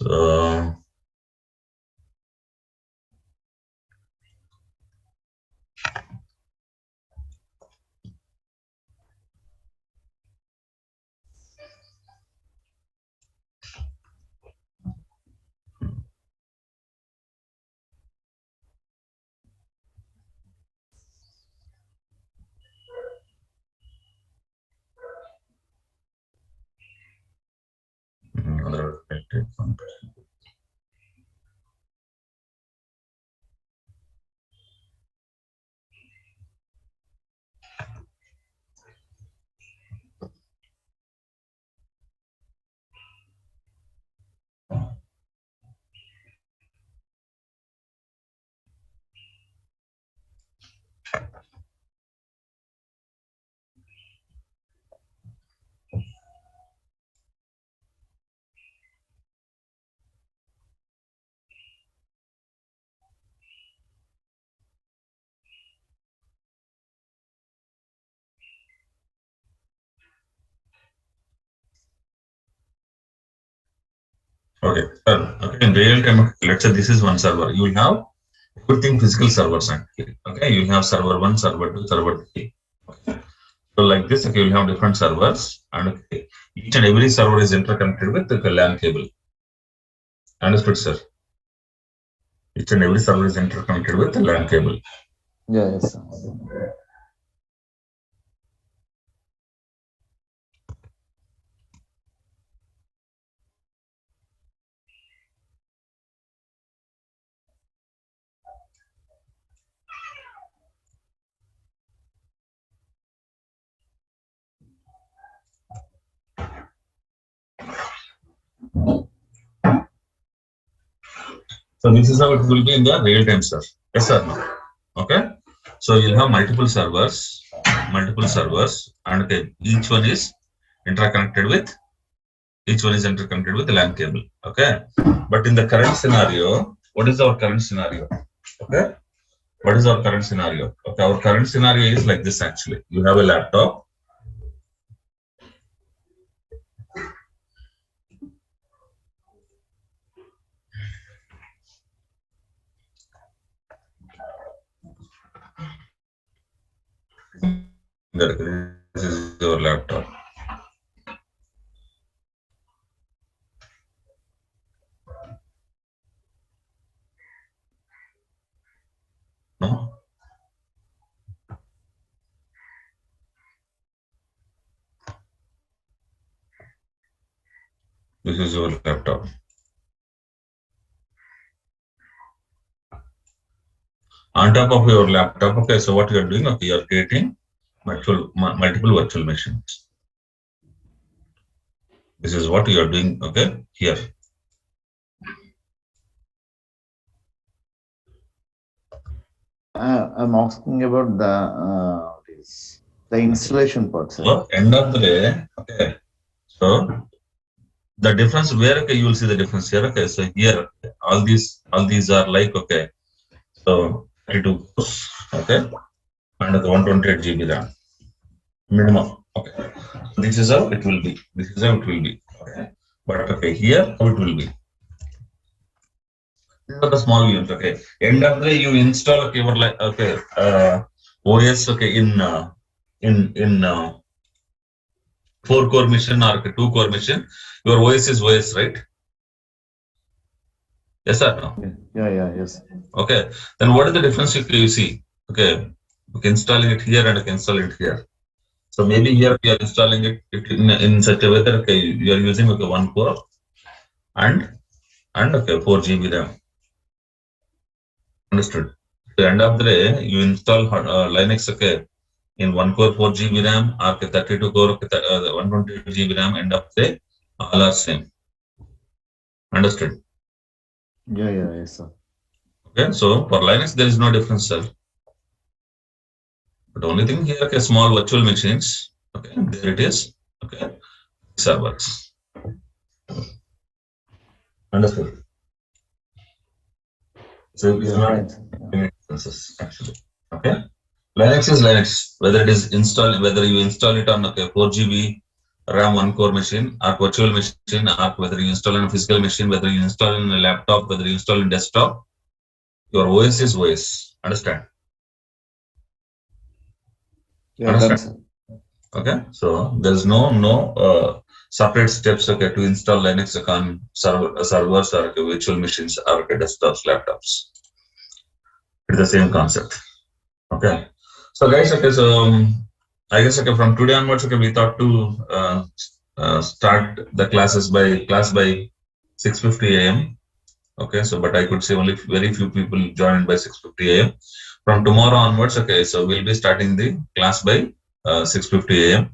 So other affected function. Okay, okay. In real time, let's say this is one server. You will have everything physical servers actually. Okay, you will have server 1, server 2, server 3. Okay. So like this, okay, you'll have different servers, and okay, each and every server is interconnected with the LAN cable. Understood, sir? Each and every server is interconnected with the LAN cable. Yeah, yes, sir. So this is how it will be in the real time, sir. Yes, sir. No? Okay. So you'll have multiple servers, and okay, each one is interconnected with the LAN cable. Okay. But in the current scenario, what is our current scenario? Okay. What is our current scenario? Okay, our current scenario is like this actually. You have a laptop. This is your laptop. No? This is your laptop. On top of your laptop, okay, so what you are doing, okay, you are creating multiple virtual machines. This is what you are doing, okay, here. I'm asking about the installation part, sir. So end of the day, okay, so the difference where, okay, you will see the difference here, okay, so here all these are like, okay, so 32 okay, and the 128 GB RAM minimum. Okay, this is how it will be. Okay, but okay, here how it will be. These are the small units. Okay, end of the day you install, okay, your like, okay, OS, okay, in 4-core machine or 2-core machine. Your OS is OS, right? Yes or no? Yeah, yes. Okay, then what is the difference if you see? Okay, installing it here and install it here. So maybe here we are installing it in such a way that, okay, you are using, okay, 1 core and okay, 4 GB RAM. Understood. At the end of the day, you install Linux, okay, in 1 core 4 GB RAM or 32 core 128 GB RAM. End of the day, all are same. Understood. Yeah, yes, sir. Okay, so for Linux there is no difference, sir. But only thing here, okay, small virtual machines. Okay, there it is. Okay, servers. Understood. So it's not any differences actually. Okay, Linux is Linux. Whether it is installed, whether you install it on, okay, 4 GB RAM 1 core machine, or virtual machine, or whether you install in a physical machine, whether you install in a laptop, whether you install in desktop, your OS is OS. Understand? Yeah, done, Understand? sir. Okay. So there's no separate steps, okay, to install Linux on servers or okay, virtual machines or okay, desktops, laptops. It's the same concept. Okay. So guys, okay, so I guess okay from today onwards, okay, we thought to start the class by 6:50 a.m. Okay, so but I could say only very few people joined by 6:50 a.m. From tomorrow onwards, okay, so we'll be starting the class by 6:50 a.m.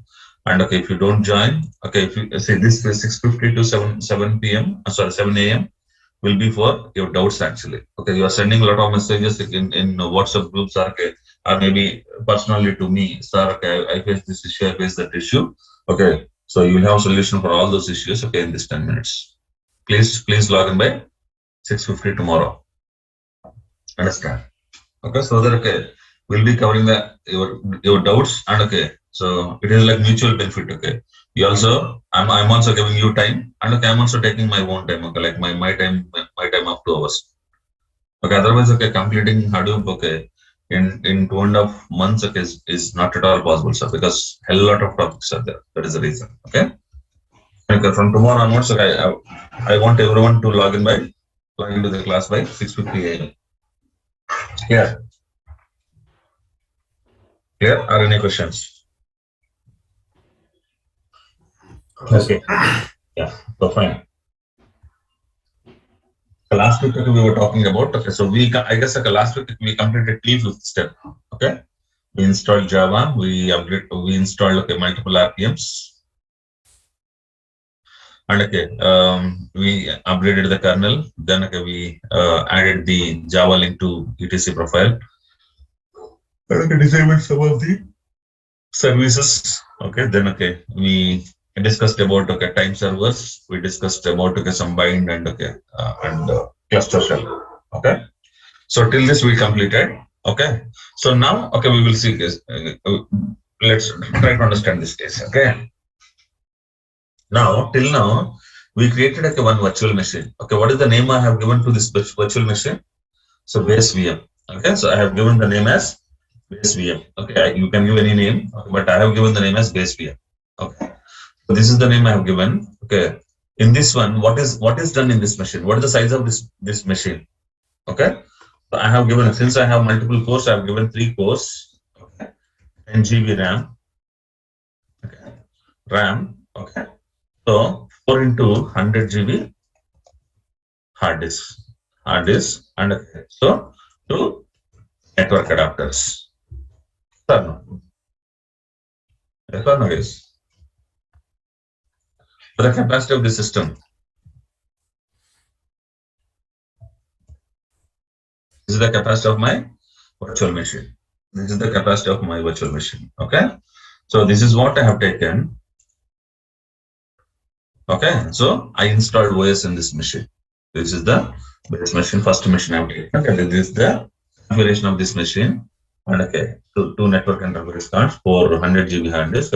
And okay, if you don't join, okay, if you say this is 6:50 to 7 p.m. Sorry, 7 a.m. will be for your doubts actually. Okay, you are sending a lot of messages in WhatsApp groups or maybe personally to me, sir. Okay, I face this issue, I face that issue. Okay, so you will have a solution for all those issues. Okay, in this 10 minutes. Please log in by 6:50 tomorrow. Understand? Okay, so that okay, we'll be covering the your doubts and okay. So it is like mutual benefit. Okay, you also I'm also giving you time and okay, I'm also taking my own time. Okay, like my time of 2 hours. Okay, otherwise okay, completing Hadoop okay in 2.5 months okay is not at all possible, sir, because hell lot of topics are there. That is the reason. Okay. Okay, from tomorrow onwards, okay, I want everyone to log into the class by 6:50 a.m. Clear? Clear? Are any questions? Okay. Yeah. So fine. So last week okay, we were talking about okay. So I guess okay, last week we completed the fifth step. Okay. We installed Java. We installed okay multiple RPMs. And okay, we upgraded the kernel. Then okay, we added the Java link to etc profile. And okay, disabled some of the services. Okay, then okay, we discussed about okay time servers. We discussed about okay some bind and okay and cluster shell. Okay, so till this we completed. Okay, so now okay we will see this. Let's try to understand this case. Okay, now till now we created okay one virtual machine. Okay, what is the name I have given to this virtual machine? So base VM. Okay, so I have given the name as base VM. Okay, you can give any name, but I have given the name as base VM. Okay, so this is the name I have given. Okay, in this one, what is done in this machine? What is the size of this machine? Okay, so I have given since I have multiple cores, I have given 3 cores. Okay, 10 GB RAM. Okay, RAM. Okay, so 4 into 100 GB hard disk, and okay, so 2 network adapters. Sir, no. Yes or no, yes. The capacity of the system. This is the capacity of my virtual machine. This is the capacity of my virtual machine. Okay. So this is what I have taken. Okay. So I installed OS in this machine. This is the base machine, first machine I have taken. Okay. This is the configuration of this machine. And okay, two network interface cards for 100 GB hard disk,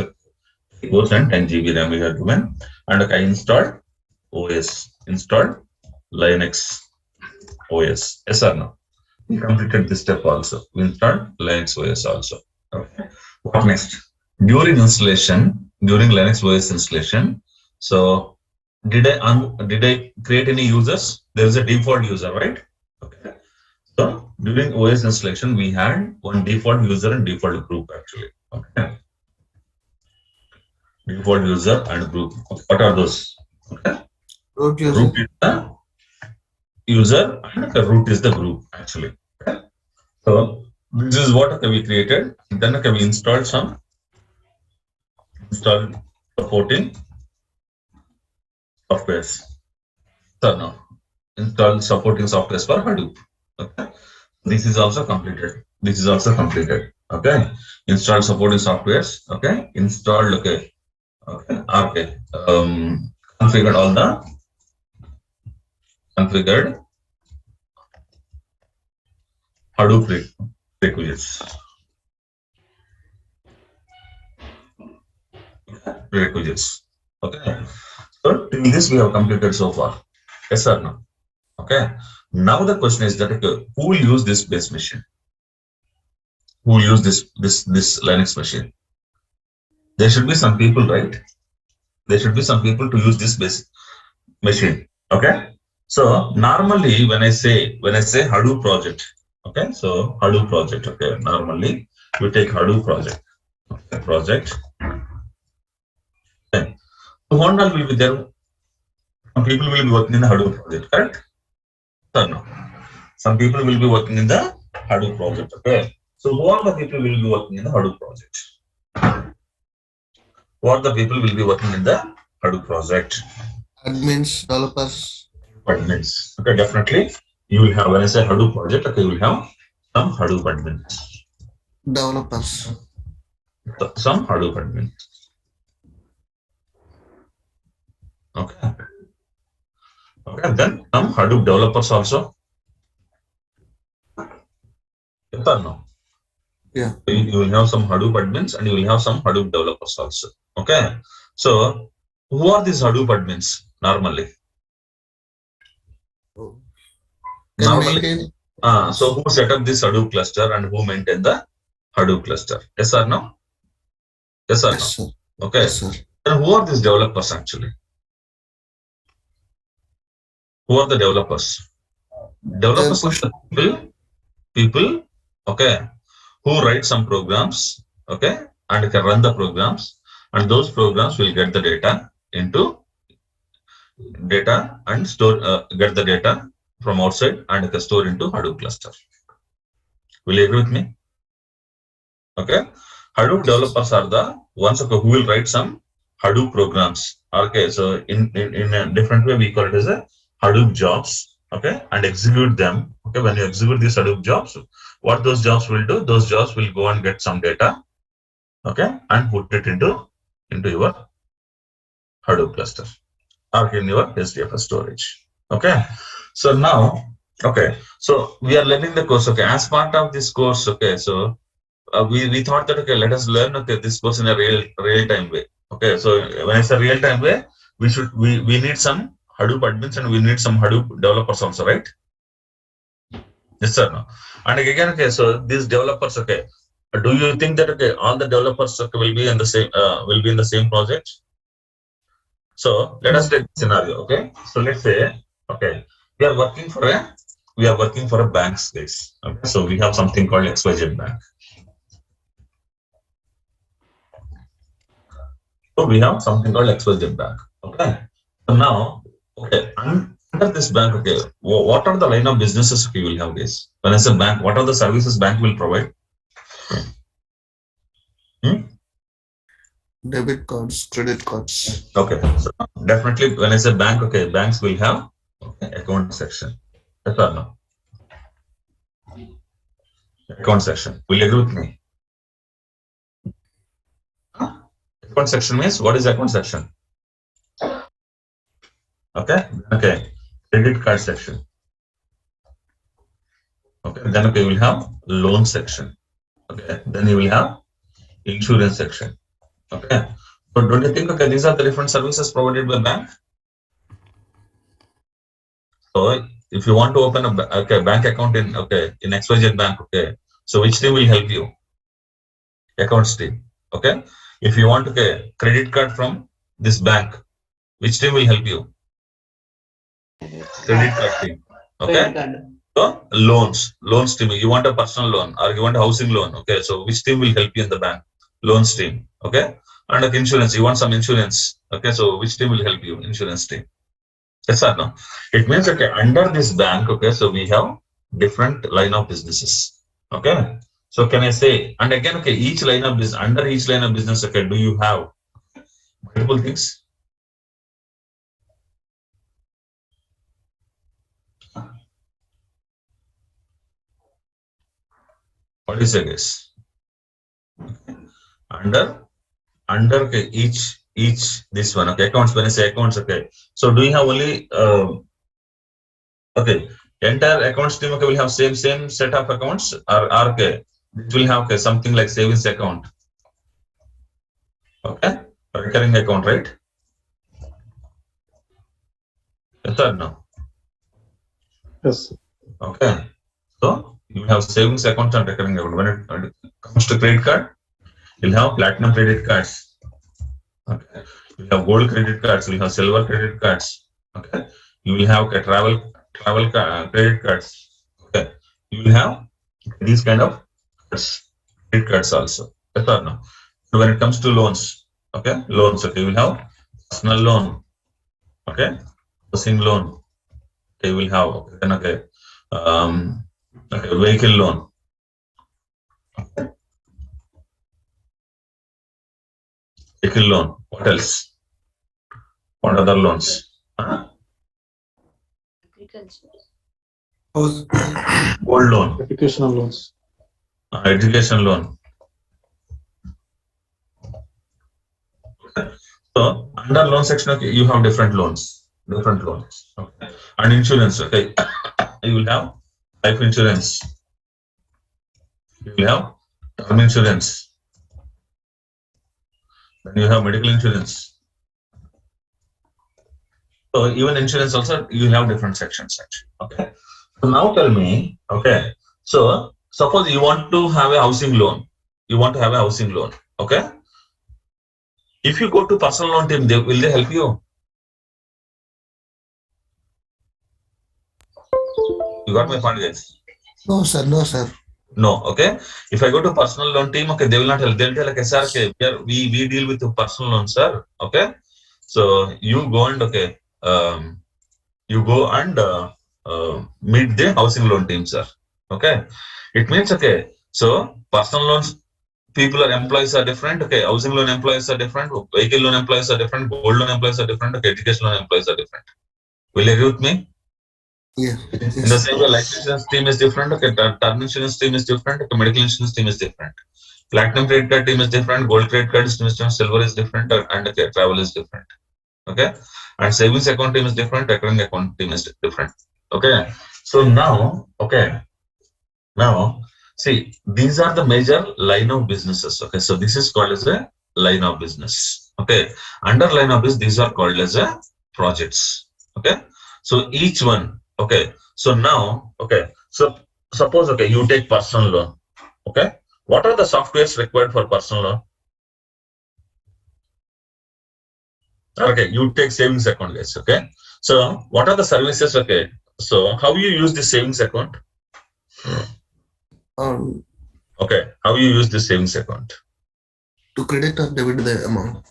cores and 10 GB RAM we have given. And okay, I installed OS, installed Linux OS. Yes or no? We completed this step also. We installed Linux OS also. Okay. What next? During Linux OS installation, so did I create any users? There is a default user, right? Okay. So during OS installation, we had one default user and default group actually. Okay. Default user and group. Okay. What are those? Okay. Root user. Root is the user and the root is the group actually. Okay. So this is what okay, we created. Then okay, we installed supporting softwares. So no, install supporting softwares for Hadoop. Okay, this is also completed. This is also completed. Okay, install supporting softwares. Okay, installed. Okay, okay. Configured all the configured Hadoop prerequisites. Prerequisites. Okay. So till this we have completed so far. Yes or no? Okay. Now the question is that okay, who will use this base machine? Who will use this Linux machine? There should be some people, right? There should be some people to use this base machine. Okay. So normally when I say Hadoop project, okay. So Hadoop project, okay. Normally we take Hadoop project, okay, project. Okay. So one all will be there. Some people will be working in the Hadoop project, correct? Or no? Some people will be working in the Hadoop project. Okay. So who are the people will be working in the Hadoop project? Who are the people will be working in the Hadoop project? Admins, developers, Admins. Okay, definitely. You will have when I say Hadoop project, okay, you will have some Hadoop admins. developers. Some Hadoop admins. Okay. Okay, then some Hadoop developers also. Yes or no? Yeah. You will have some Hadoop admins and you will have some Hadoop developers also. Okay. So who are these Hadoop admins normally? Can Normally, maintain. so who set up this Hadoop cluster and who maintain the Hadoop cluster? Yes or no? Yes or Yes, no? sir. Okay. Yes, sir. Then who are these developers actually? Who are the developers? They Developers are push. the people, okay, who write some programs, okay, and can run the programs, and those programs will get the data into data and store get the data from outside and can store into Hadoop cluster. Will you agree with me? Okay. Hadoop developers are the ones who will write some Hadoop programs. Okay. So in a different way, we call it as a Hadoop jobs. Okay. And execute them. Okay. When you execute these Hadoop jobs, what those jobs will do, those jobs will go and get some data. Okay. And put it into your Hadoop cluster or in your HDFS storage. Okay. So now, okay. So we are learning the course. Okay. As part of this course, okay. So we thought that okay, let us learn okay this course in a real time way. Okay, so when it's a real time way, we need some Hadoop admins and we need some Hadoop developers also, right? Yes sir. No. And again, okay, so these developers, okay, do you think that okay all the developers okay, will be in the same project? So let us No. take scenario. Okay, so let's say okay we are working for a bank's case. Okay, so we have something called XYZ Bank. So we have something called XYZ Bank. Okay. So now, okay, under this bank, okay, what are the line of businesses we will have this? When I say bank, what are the services bank will provide? Hmm? Debit cards, credit cards. Okay. So definitely when I say bank, okay, banks will have okay, account section. Yes or no? Account section. Will you agree with me? Account section means what is account section? Okay. Okay. Credit card section. Okay. Then okay, you will have loan section. Okay. Then you will have insurance section. Okay. So don't you think okay, these are the different services provided by bank? So if you want to open a bank account in XYZ Bank, okay. So which team will help you? Accounts team. Okay. If you want to get credit card from this bank, which team will help you? Credit card team. Okay. So loans team. You want a personal loan or you want a housing loan. Okay. So which team will help you in the bank? Loans team. Okay. And like insurance, you want some insurance. Okay. So which team will help you? Insurance team. Yes or no? It means okay, under this bank, okay, so we have different line of businesses. Okay. So can I say, and again, okay, each line of business, under each line of business, okay, do you have multiple things? What is the guess? Under okay, each this one, okay, accounts, when I say accounts, okay. So do you have only okay, entire accounts team okay will have same set of accounts or okay, it will have okay, something like savings account. Okay, recurring account, right? Yes or no? Yes. Okay. So you have savings account and recurring account. When it comes to credit card, you'll have platinum credit cards. Okay. You have gold credit cards. You have silver credit cards. Okay. You will have credit cards. Okay. You will have these kind of cards, credit cards also. Yes or no? So when it comes to loans, okay, loans. Okay, you will have personal loan. Okay, housing loan. Okay, you will have. Okay, then okay, um, okay, vehicle loan. Vehicle loan. What else? What other loans? Agriculture. House, Gold loan, Educational loans. education loan. So under loan section, okay, you have different loans. Okay, and insurance. Okay, you will have life insurance. You will have term insurance. Then you have medical insurance. So even insurance also you have different sections actually. Okay. So now tell me, okay. So suppose you want to have a housing loan. Okay. If you go to personal loan team, will they help you? You got my point, guys? no, sir. No, sir. No. Okay. If I go to personal loan team, okay, they will not help. They'll tell like, sir, okay, we deal with the personal loan, sir. Okay. So you go and okay, you go and meet the housing loan team, sir. Okay. It means okay. So personal loans people are employees are different. Okay. Housing loan employees are different. Vehicle loan employees are different. Gold loan employees are different. Okay. Education loan employees are different. Will you agree with me? Yeah. In the same way, life insurance team is different. Okay. Term insurance team is different. Okay. Medical insurance team is different. Platinum credit card team is different. Gold credit card team is different. Silver is different. And okay, travel is different. Okay. And savings account team is different. Recurring account team is different. Okay. So now, okay. Now, see, these are the major line of businesses. Okay. So this is called as a line of business. Okay. Under line of business, these are called as a projects. Okay. So each one. Okay. So now, okay. So suppose, okay, you take personal loan. Okay. What are the softwares required for personal loan? Okay, you take savings account, guys. Okay. So what are the services? Okay. So how you use the savings account? Um, Okay. How you use the savings account? to credit or debit the amount.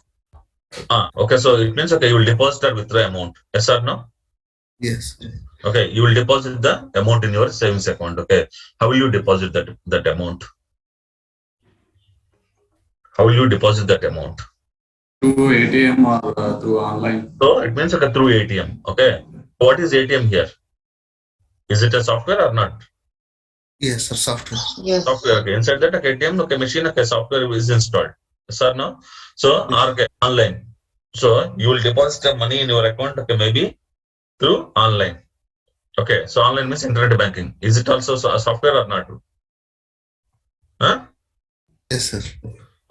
Okay. So it means okay, you will deposit or withdraw amount. Yes or no? Yes. Okay. You will deposit the amount in your savings account. Okay. How will you deposit that amount? How will you deposit that amount? Through ATM or through online. So it means okay, through ATM. Okay. What is ATM here? Is it a software or not? Yes, sir. Software. Yes. Software. Okay. Inside that okay, ATM okay, machine okay, software is installed. Yes or no? So okay, online. So you will deposit the money in your account. Okay, maybe through online. Okay. So online means internet banking. Is it also a software or not? Huh? Yes, sir.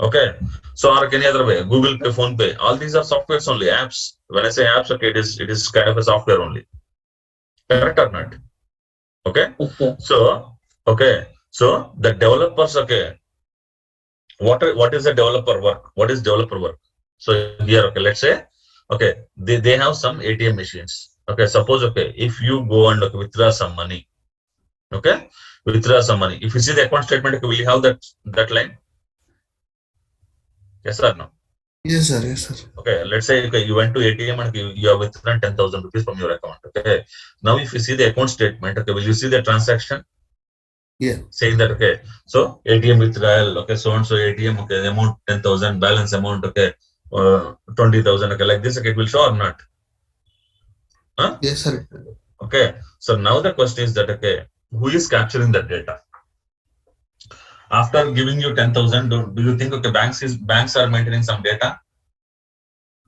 Okay. So or any other way, Google Pay, Phone Pay, all these are softwares only, apps. When I say apps, okay, it is kind of a software only. Correct or not? Okay. Okay. So okay. So the developers, okay. What is the developer work? What is developer work? So here, okay, let's say, okay, they have some ATM machines. Okay, suppose okay, if you go and okay, withdraw some money, okay, withdraw some money. If you see the account statement, okay, will you have that line? Yes or no? Yes, sir. Yes, sir. Okay, let's say okay, you went to ATM and you have withdrawn 10,000 rupees from your account. Okay, now if you see the account statement, okay, will you see the transaction? Yeah. Saying that okay, so ATM withdrawal, okay, so and so ATM, okay, the amount 10,000, balance amount, okay, 20,000, okay, like this, okay, it will show or not? Huh? Yes, sir. Okay, so now the question is that okay, who is capturing that data? After giving you 10,000, do you think okay, banks are maintaining some data?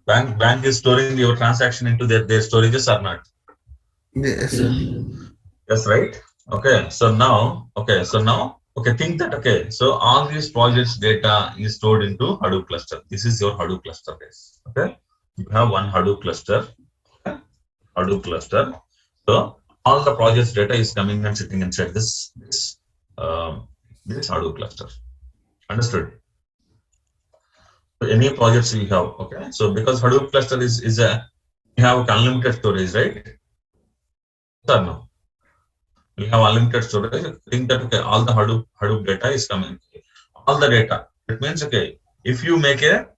Bank is storing your transaction into their storages or not? Yes, sir. Yes, right. Okay, so now, okay, think that okay, so all these projects data is stored into Hadoop cluster. This is your Hadoop cluster, guys. Okay, you have one Hadoop cluster. Okay? Hadoop cluster. So all the projects data is coming and sitting inside this Hadoop cluster. Understood? So any projects we have, okay. So because Hadoop cluster is a, we have unlimited storage, right? Or no? We have unlimited storage. Think that okay, all the Hadoop data is coming. All the data. It means okay, if you make a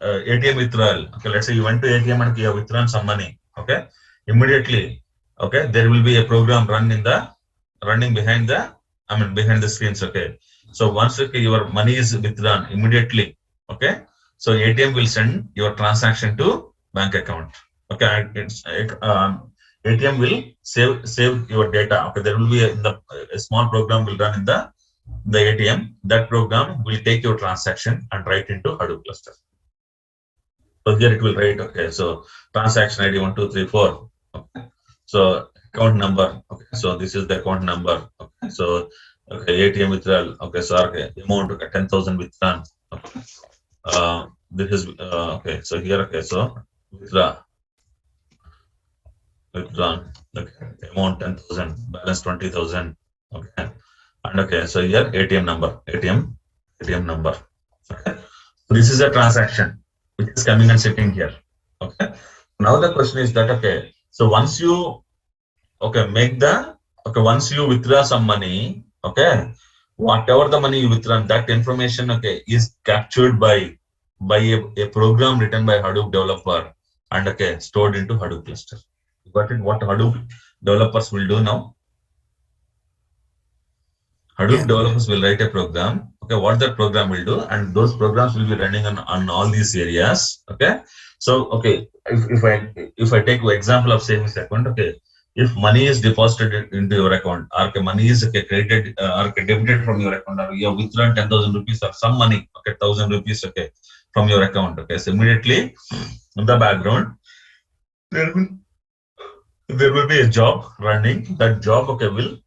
ATM withdrawal. Okay, let's say you went to ATM and you have withdrawn some money. Okay, immediately, okay, there will be a program running behind the screens. Okay, so once okay, your money is withdrawn immediately. Okay, so ATM will send your transaction to bank account. Okay, ATM will save your data. Okay, there will be a small program will run in the ATM. That program will take your transaction and write into Hadoop cluster. So here it will write, okay, so transaction ID 1234. Okay. So account number. Okay. So this is the account number. Okay. So okay, ATM withdrawal. Okay. So okay, amount okay, 10,000 withdrawn. Okay. This is okay. So here okay. So withdrawn. Okay. Amount 10,000. Balance 20,000. Okay. And okay. So here ATM number. ATM number. Okay. So this is a transaction which is coming and sitting here. Okay. Now the question is that okay. So once you once you withdraw some money, okay, whatever the money you withdraw, that information okay is captured by a program written by Hadoop developer and okay stored into Hadoop cluster. Got it? What Hadoop developers will do now? Hadoop developers will write a program. Okay, what that program will do, and those programs will be running on all these areas. Okay, so okay, if I take an example of savings account, okay, if money is deposited into your account, or okay, money is okay, credited or okay, debited from your account, or you have withdrawn 10,000 rupees or some money, okay, 1,000 rupees, okay, from your account, okay, so immediately in the background there will be a job running. That job okay will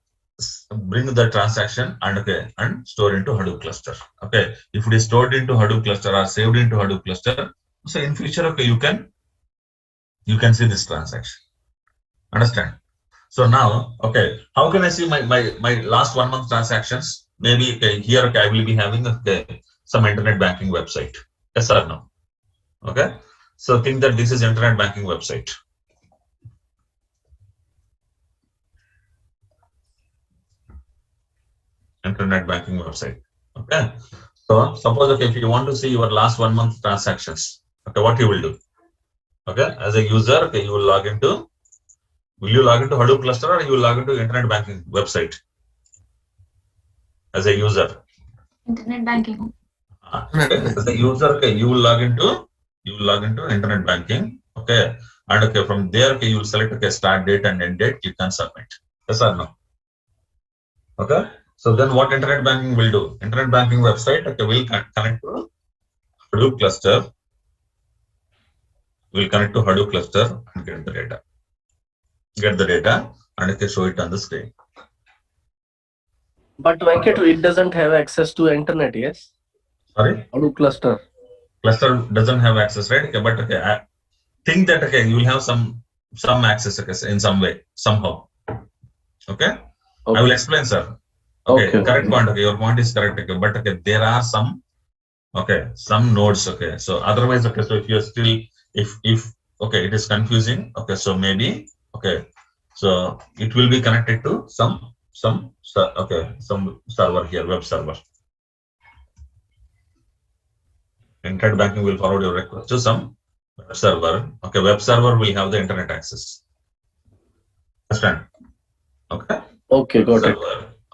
bring the transaction and okay and store into Hadoop cluster. Okay, if it is stored into Hadoop cluster or saved into Hadoop cluster, so in future okay you can see this transaction. Understand? So now okay, how can I see my last 1 month transactions? Maybe okay, here okay, I will be having okay some internet banking website. Yes or no? Okay, so think that this is internet banking website. Internet banking website. Okay. So suppose okay, if you want to see your last 1 month transactions, okay, what you will do? Okay, as a user, okay, you will log into. Will you log into Hadoop cluster or you will log into internet banking website? As a user. Internet banking. Okay. As a user, okay, you will log into internet banking. Okay, and okay, from there, okay, you will select okay, start date and end date. You can submit. Yes or no? Okay. So then what internet banking will do? Internet banking website okay, will connect to Hadoop cluster. Will connect to Hadoop cluster and get the data. And okay, show it on the screen. But Venkat, it doesn't have access to internet, yes? Sorry? Hadoop cluster. Cluster doesn't have access, right? Okay, but okay, I think that okay, you will have some access okay, in some way, somehow. Okay? I will explain, sir. Okay, correct point. Okay, your point is correct. Okay, but okay, there are some nodes. Okay, so otherwise, okay, so if you're still, if okay, it is confusing. Okay, so maybe okay, so it will be connected to some server here, web server. Internet banking will forward your request to some web server. Okay, web server will have the internet access. Understand? Okay. Okay, got it.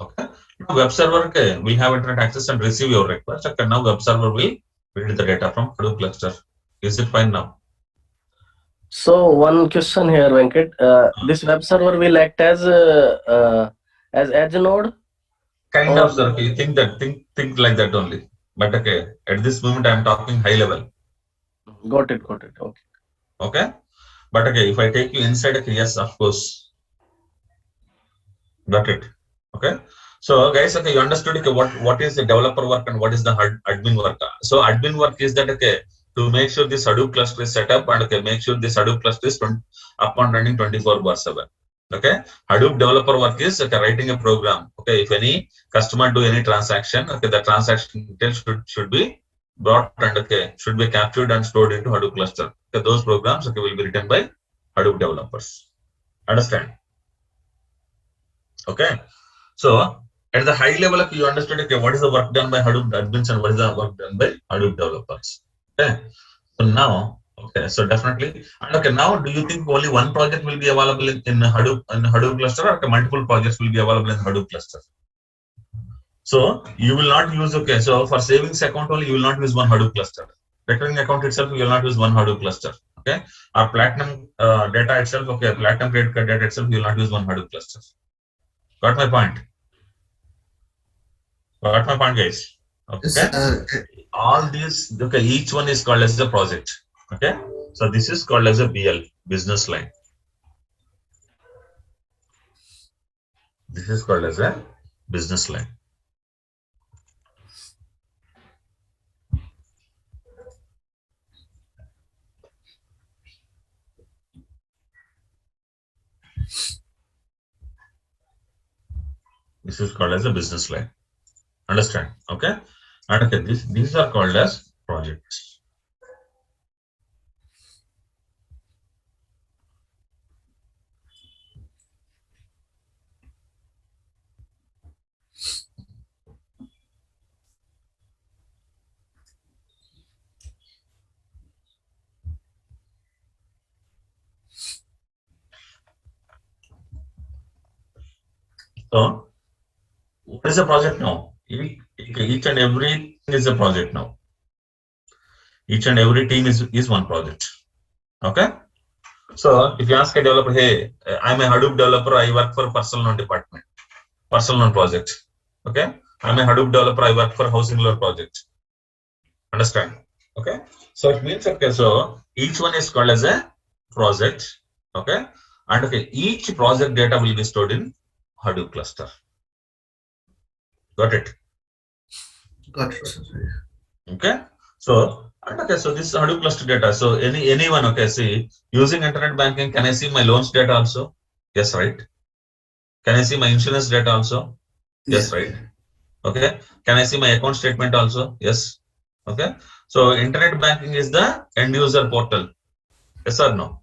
Okay. Now web server okay, will have internet access and receive your request. Okay, now web server will read the data from Hadoop cluster. Is it fine now? So one question here, Venkat. This web server will act as edge node? Kind of, sir. Okay, think like that only. But okay, at this moment I am talking high level. Got it. Okay. Okay. But okay, if I take you inside, okay, yes, of course. Got it. Okay. So guys, okay, you understood okay, what is the developer work and what is the admin work. So admin work is that okay, to make sure this Hadoop cluster is set up and okay, make sure this Hadoop cluster is up and running 24/7. Okay, Hadoop developer work is okay, writing a program. Okay, if any customer do any transaction, okay, the transaction details should be brought and okay, should be captured and stored into Hadoop cluster. Okay, those programs okay, will be written by Hadoop developers. Understand? Okay, so at the high level, okay, you understood okay, what is the work done by Hadoop admins and what is the work done by Hadoop developers. Okay, so now, okay, so definitely, and okay, now do you think only one project will be available in Hadoop cluster, or okay, multiple projects will be available in Hadoop cluster? So you will not use okay. So for savings account only, you will not use one Hadoop cluster. Recurring account itself, you will not use one Hadoop cluster. Okay, or platinum data itself, okay, platinum credit card data itself, you will not use one Hadoop cluster. Got my point? Got my point, guys? Okay. All these, okay, each one is called as a project. Okay, so this is called as a BL, business line. This is called as a business line. This is called as a business line. Understand? Okay, and okay, these are called as projects. So, what is a project now? Each and everything is a project now. Each and every team is one project. Okay. So, if you ask a developer, hey, I'm a Hadoop developer, I work for personal loan department, personal loan project. Okay. I'm a Hadoop developer, I work for housing loan project. Understand? Okay. So it means okay. So each one is called as a project. Okay. And okay, each project data will be stored in Hadoop cluster. Got it? Got it, sir. Okay. So and okay, so this is Hadoop cluster data. So anyone, okay, see, using internet banking, can I see my loans data also? Yes, right. Can I see my insurance data also? Yes, Yeah. right. Okay. Can I see my account statement also? Yes. Okay. So internet banking is the end user portal. Yes or no?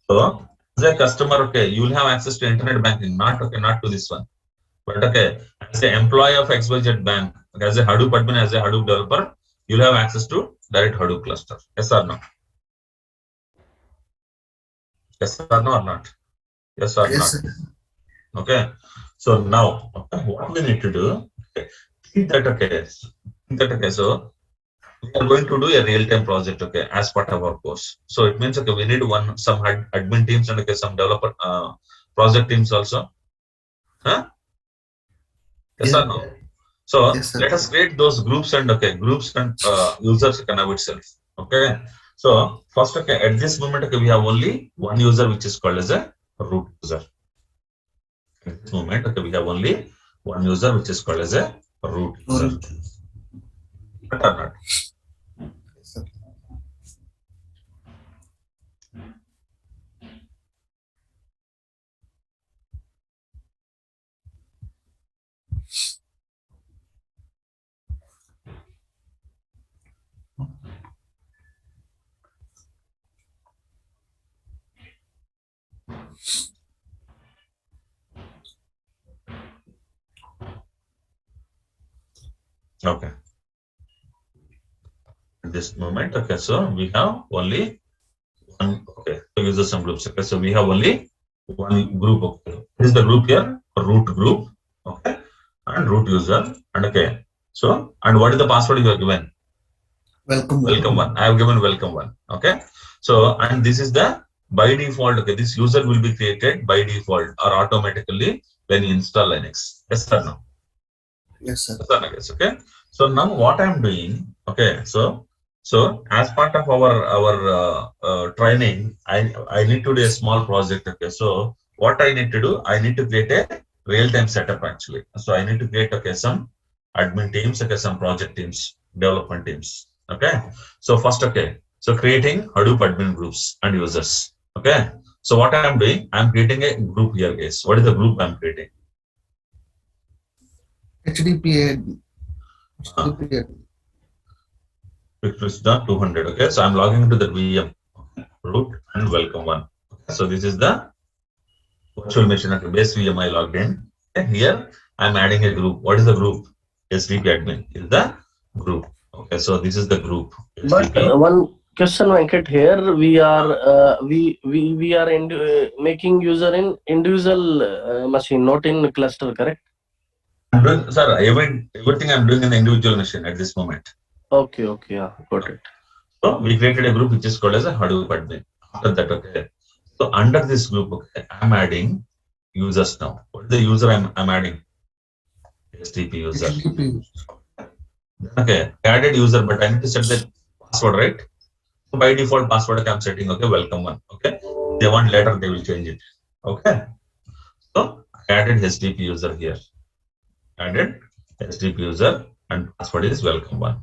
So as a customer, okay, you will have access to internet banking, not okay, not to this one. But okay, as an employee of XYZ bank, okay, as a Hadoop admin, as a Hadoop developer, you'll have access to direct Hadoop cluster. Yes or no? Yes or no or not? Yes or Yes, not? sir. Okay. So now, okay, what we need to do? Okay, think that okay, so we are going to do a real-time project, okay, as part of our course. So it means okay, we need some admin teams and okay, some developer project teams also. Huh? Yes Yeah. or no? So Yes, sir. let us create those groups and okay, groups and users can have itself. Okay. So first, okay, at this moment, okay, we have only one user which is called as a root user. At this moment, okay, we have only one user which is called as a root user. Right or not? Yes, sir. Okay. At this moment, okay, so we have only one, okay, so users and groups. Okay, so we have only one group. Okay, this is the group here, root group, okay, and root user, and okay. So, and what is the password you have given? Welcome. Welcome one. I have given welcome one. Okay. So, and this is the by default. Okay, this user will be created by default or automatically when you install Linux. Yes or no? Yes, sir. Yes or no? Yes. Okay. So now what I'm doing? Okay. So as part of our training, I need to do a small project. Okay. So what I need to do? I need to create a real-time setup actually. So I need to create okay some admin teams, okay, some project teams, development teams. Okay. So first, okay. So creating Hadoop admin groups and users. Okay. So what I'm doing, I'm creating a group here, guys. What is the group I'm creating? HDPA. Uh, HDPA. It is done 200. Okay. So I'm logging into the VM root and welcome one. Okay. So this is the virtual machine at base VM I logged in. Okay. Here I'm adding a group. What is the group? SDP admin is the group. Okay. So this is the group. But SDP. one question, Venkat, here we are making user in individual machine, not in cluster, correct? I'm doing, sir, everything I'm doing in the individual machine at this moment. Okay, yeah, got it. So we created a group which is called as a Hadoop admin. After that, okay. So under this group, okay, I'm adding users now. What is the user I'm adding? SDP user. HDP. Okay, I added user, but I need to set the password, right? So by default password I'm setting, okay, welcome one. Okay. They want later, they will change it. Okay. So I added SDP user here. Added SDP user and password is welcome one.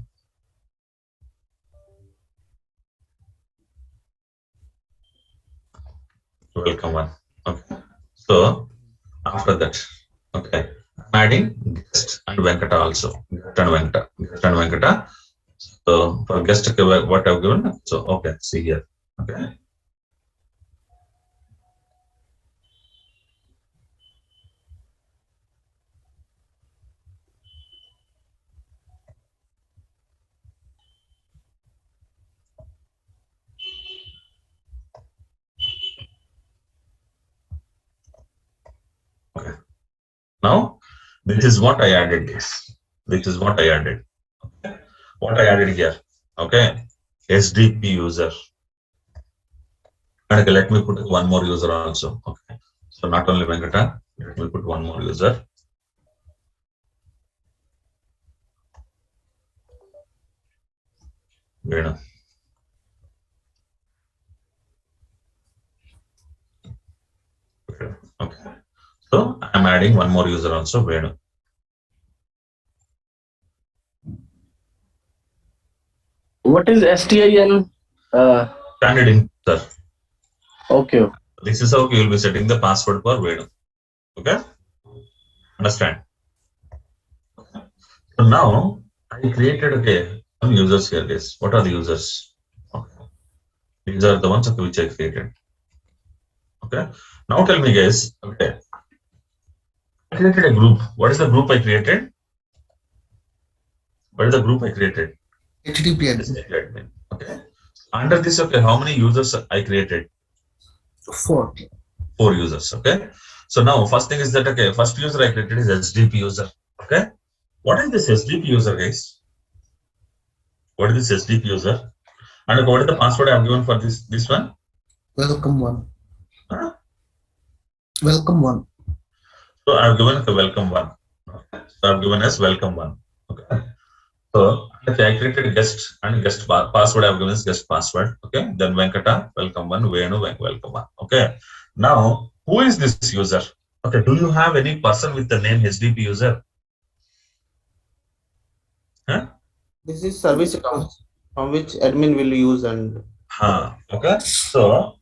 Welcome one. Okay. So after that, okay, I'm adding guest and Venkata also. Guest and Venkata. Guest and Venkata. So for guest, okay, what I've given. So okay, see here. Okay. Okay. Now this is what I added. This is what I added. Okay. What I added here. Okay. SDP user. And okay, let me put one more user also. Okay. So not only Venkata, let me put one more user. Venu. Okay. So I'm adding one more user also, Venu. What is STIN? Standard in, sir. Okay. This is how you will be setting the password for Venu. Okay. Understand? So now I created, okay, some users here, guys. What are the users? Okay. These are the ones, okay, which I created. Okay. Now tell me, guys, okay. I created a group. What is the group I created? What is the group I created? HDPA. Admin. Okay. Under this, okay, how many users I created? 4. 4 users. Okay. So now first thing is that, okay, first user I created is SDP user. Okay. What is this SDP user, guys? What is this SDP user? And what is the password I have given for this one? Welcome one. Huh? Welcome one. So I have given a welcome one. Okay. So I have given as welcome one. Okay. So okay, I created a guest and guest password I have given as guest password. Okay. Then Venkata, welcome one, Venu, welcome one. Okay. Now, who is this user? Okay. Do you have any person with the name SDP user? Huh? This is service account from which admin will use and. Okay. So,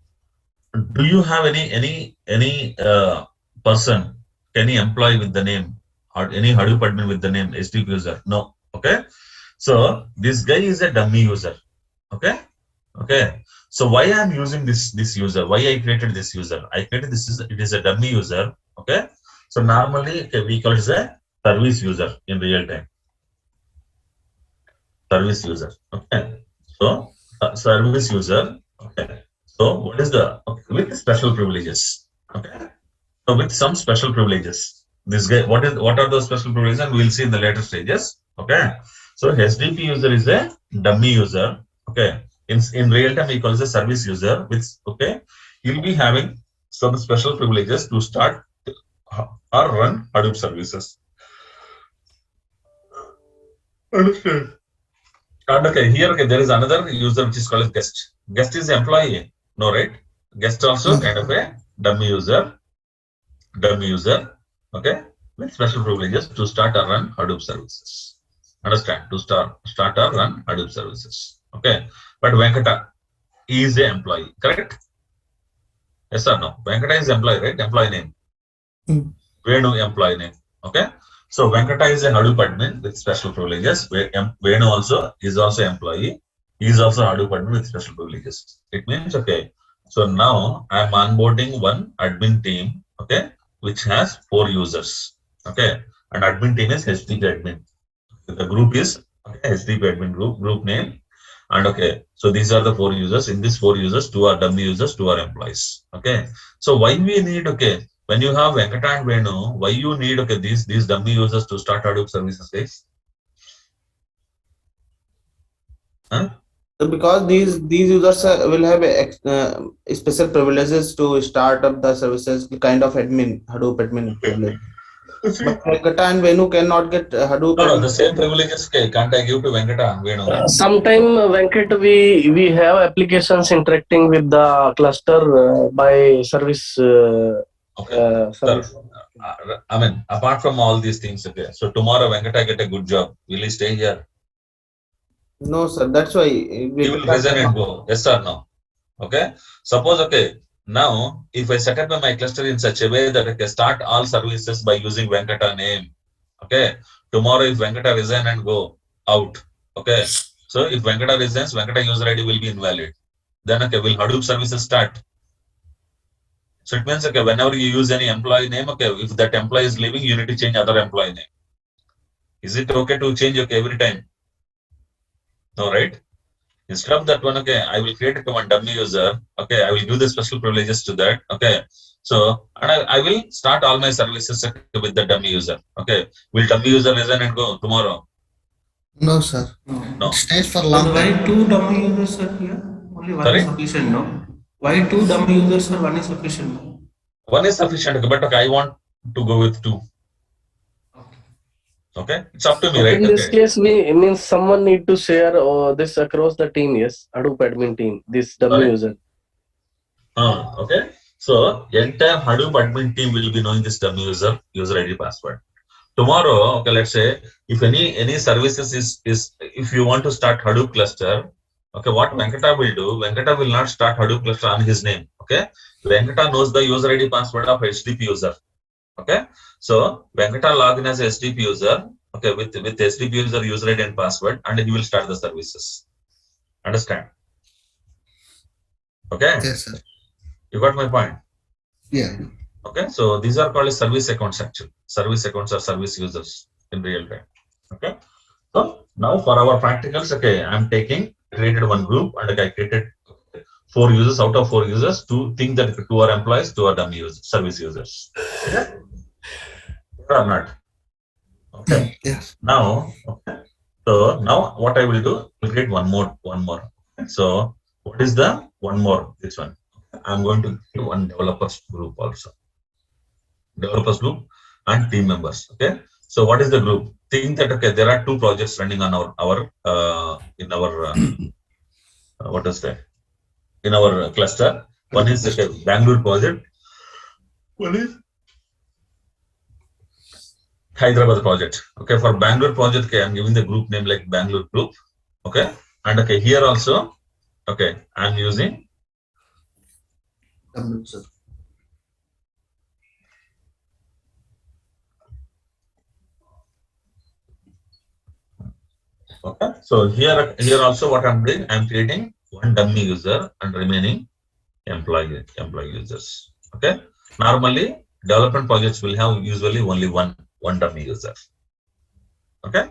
do you have any person, any employee with the name or any Hadoop admin with the name SDP user? No. Okay. So this guy is a dummy user. Okay. Okay. So why I'm using this user? Why I created this user? I created it is a dummy user. Okay. So normally, okay, we call it as a service user in real time. Service user. Okay. So service user. Okay. So what is the, okay, with special privileges? Okay. So with some special privileges, this guy, what are those special privileges? And we'll see in the later stages. Okay. So SDP user is a dummy user. Okay. In real time, he calls a service user. With, okay, he'll be having some special privileges to start or run Hadoop services. Understand? And okay, here, okay, there is another user which is called as guest. Guest is employee. No, right? Guest also No. kind of a dummy user. Okay, with special privileges to start or run Hadoop services. Understand? To start or run Hadoop services. Okay. But Venkata is a employee, correct? Yes or no? Venkata is employee, right? Employee name. Hmm. Venu employee name. Okay. So Venkata is a Hadoop admin with special privileges. Venu also is also employee. He is also Hadoop admin with special privileges. It means okay. So now I am onboarding one admin team. Okay, which has 4 users. Okay, and admin team is HTTP admin. The group is okay, HTTP admin group name. And okay, so these are the 4 users. In these 4 users, 2 are dummy users, 2 are employees. Okay, so why we need okay when you have Venkata and Venu, why you need okay these dummy users to start Hadoop services, guys? Huh? Because these users will have special privileges to start up the services, kind of admin, Hadoop admin privilege. But Venkata and Venu cannot get Hadoop No, no, admin. the same privileges okay, can't I give to Venkata and Venu? Sometime Venkat, we have applications interacting with the cluster by service. Okay, sir. Service. I mean, apart from all these things, okay. So tomorrow Venkata get a good job. Will he stay here? No, sir. That's why He will Venkata resign and cannot. go. Yes or no? Okay. Suppose okay. Now, if I set up my cluster in such a way that I can start all services by using Venkata name. Okay. Tomorrow, if Venkata resign and go out. Okay. So if Venkata resigns, Venkata user ID will be invalid. Then okay, will Hadoop services start? So it means okay, whenever you use any employee name, okay, if that employee is leaving, you need to change other employee name. Is it okay to change okay every time? No, right? Instead of that one, okay, I will create it to one dummy user. Okay, I will give the special privileges to that. Okay, so and I will start all my services with the dummy user. Okay, will dummy user resign and go tomorrow? No, sir. It No. stays for But long why time. two dummy users are here? Only one is Sorry, sufficient, no? Why two dummy users are one is sufficient? No? one is sufficient. Okay, but okay, I want to go with 2. Okay, it's up to me, Okay, right? in this Okay. case, we means someone need to share this across the team. Yes, Hadoop admin team. This dummy Sorry. user. Okay. So entire Hadoop admin team will be knowing this dummy user ID password. Tomorrow, okay, let's say if any services is if you want to start Hadoop cluster, okay, what Venkata will do, Venkata will not start Hadoop cluster on his name. Okay, Venkata knows the user ID password of HTTP user. Okay, so Venkata log in as a HTTP user, okay, with HTTP user ID and password, and he will start the services. Understand? Okay, Yes, sir. you got my point. Yeah. Okay, so these are called as service accounts actually. Service accounts are service users in real time. Okay, so now for our practicals, okay, I'm created one group and I created 4 users out of 4 users to think that 2 are employees, 2 are dummy users, service users. Okay, or not? Okay, Yes. now, okay, so now what I will do, we'll create one more. Okay? So what is the one more? This one. I'm going to give one developers group also. Developers group and team members. Okay. So what is the group? Think that okay, there are 2 projects running on our in our what is that? In our cluster. One is okay, Bangalore project. One is Hyderabad project. Okay, for Bangalore project, okay, I'm giving the group name like Bangalore group. Okay, and okay, here also, okay, I'm using Dummy user. okay. So here also what I'm doing, I'm creating one dummy user and remaining employee users. Okay. Normally, development projects will have usually only one dummy user. Okay.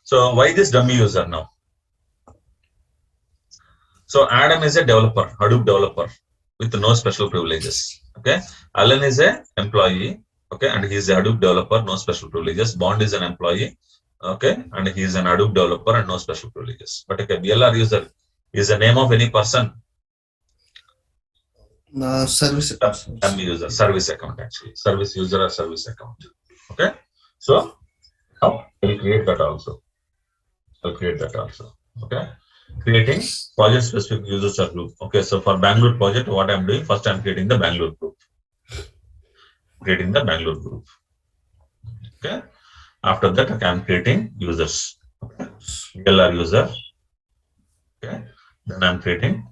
So why this dummy user now? So Adam is a developer, Hadoop developer with no special privileges. Okay. Alan is a employee. Okay, and he is a Hadoop developer, no special privileges. Bond is an employee. Okay, and he is an Hadoop developer and no special privileges. But okay, BLR user is the name of any person. Service account. Dummy user, service account actually. Service user or service account. Okay. So now I'll create that also. Okay. Creating project specific users or group. Okay. So for Bangalore project, what I'm doing, first I'm creating the Bangalore group. Okay. After that, okay, I'm creating users. Okay. VLR user. Okay. Then I'm creating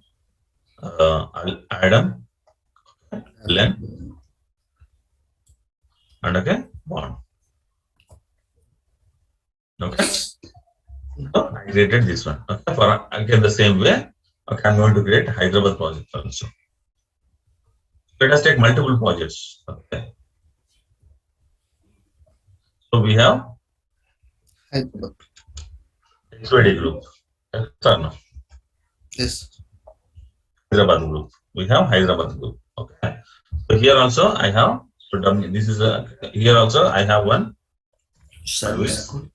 Adam, Len, and again Bond. Okay. So I created this one. Okay. For again the same way. Okay, I'm going to create Hyderabad project also. Let us take multiple projects. Okay. So we have Hyderabad. HYD group. Yes or no? Yes. Hyderabad group. We have Hyderabad group. Okay. So here also I have. So this is a here also I have one service. Service.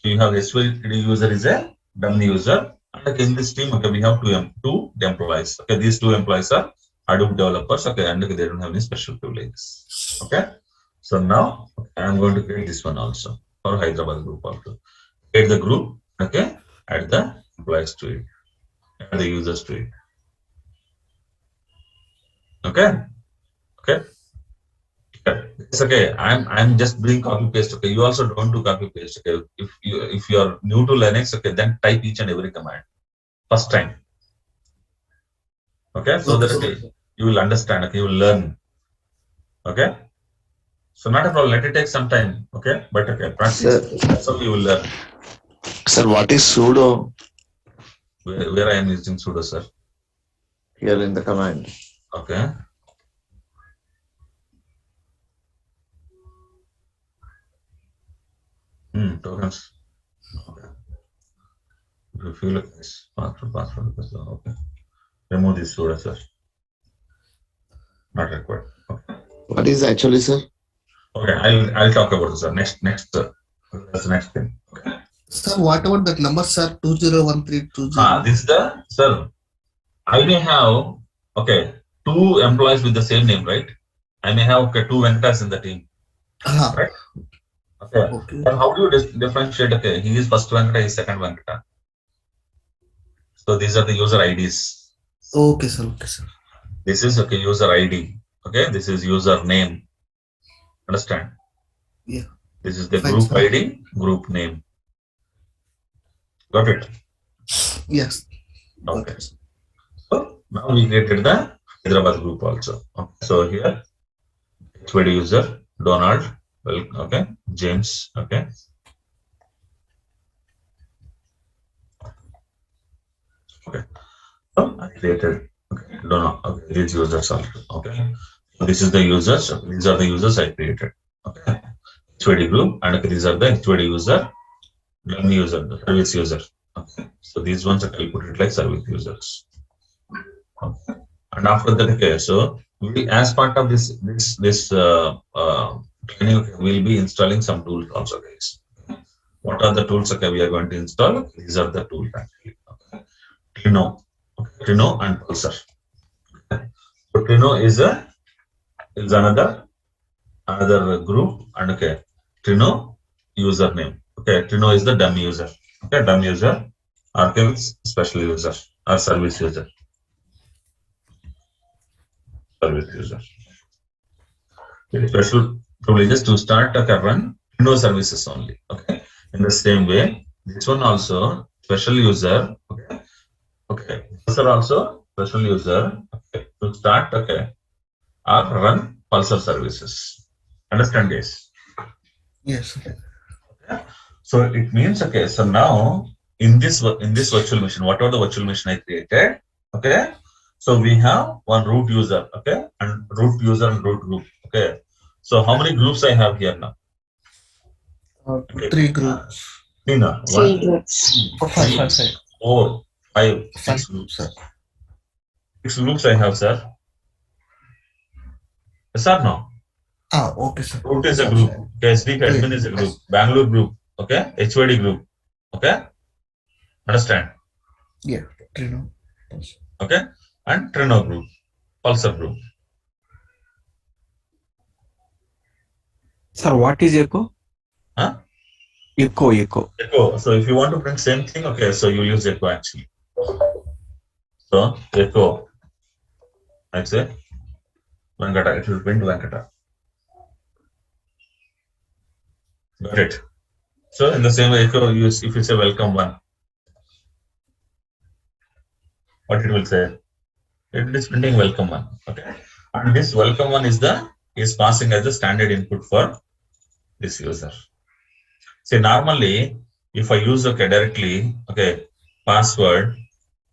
So you have HYD user is a dummy user. And like in this team, okay, we have two employees. Okay, these two employees are Hadoop developers. Okay, and they don't have any special privileges. Okay. So now I'm going to create this one also for Hyderabad group also. Create the group. Okay. Add the employees to it. Add the users to it. Okay. Okay. It's okay. I'm just doing copy paste. Okay. You also don't do copy paste. Okay. If you are new to Linux, okay, then type each and every command first time. Okay. So that okay, you will understand. Okay. You will learn. Okay. So not a problem. Let it take some time. Okay. But okay. Practice. That's how you will learn. Sir, what is sudo Where I am using sudo, sir. here in the command? Okay. Tokens. Okay. If you feel like this, password, okay. Remove this sudo, sir. Not required. Okay. What is actually, sir? Okay, I'll talk about this, sir. Next, that's the next thing. Okay. Sir, what about that number, sir? 201320. This is the sir. I may have okay 2 employees with the same name, right? I may have okay 2 Venkatas in the team, right? Okay. Okay. And how do you differentiate? Okay, he is first Venkata, he is second Venkata. So these are the user IDs. Okay, sir. Okay, sir. This is okay user ID. Okay, this is user name. Understand? Yeah. This is the Fine, group sir. ID, group name. Got it? Yes. Okay. So now we created the Hyderabad group also. Okay. So here, HYD user, Donald, well, okay, James, okay. Okay. So I created, okay, Donald, okay, these users also, okay. So this is the users, these are the users I created, okay. HYD group, and okay, these are the HYD user, dummy user, the service user, okay. So these ones I'll put it like service users. Okay. And after that, okay, so we, as part of this training, okay, we'll be installing some tools also, guys. What are the tools okay we are going to install? These are the tools actually. Okay. Trino, okay, Trino and Pulsar. Okay. So Trino is another group, and okay, Trino username. Okay, Trino is the dummy user. Okay, dummy user, archives special user or service user. Service user. With special privileges to start a run no services only. Okay. In the same way, this one also special user. Okay. Okay. This are also special user. Okay. To start. Okay. Or run pulsar services. Understand, guys? Yes. Okay. So it means okay. So now in this virtual machine, whatever the virtual machine I created. Okay. So we have one root user. Okay. And root user and root group. Okay. So how many groups I have here now? Okay. 3 groups. Nina, 1, 2, 3, 4, 5, 6 groups. Sir. 6 groups I have, sir. Yes or no? Okay, sir. Root is a group. Okay, SD admin is a group. Bangalore group. Okay, HYD group. Okay, understand? Yeah, Trino. Okay, and Trino group, Pulsar group. Sir, what is echo? Huh? Echo. Echo. So if you want to print same thing, okay, so you use echo actually. So echo, I say Venkata. It will print Venkata. Got it. So in the same way, if you say welcome one, what it will say? It is printing welcome one. Okay. And this welcome one is passing as the standard input for this user. See, normally, if I use directly, password,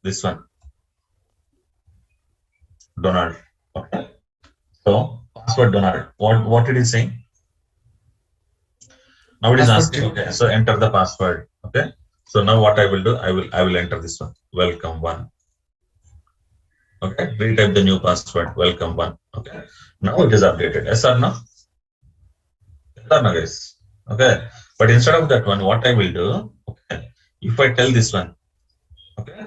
this one, Donald. Okay. So password Donald. What it is saying? Now it is asking, okay, so enter the password. Okay. So now what I will do, I will enter this one. Welcome one. Okay. Retype the new password. Welcome one. Okay. Now it is updated. Yes or no? Yes or no, guys? Okay. But instead of that one, what I will do, okay, if I tell this one, okay,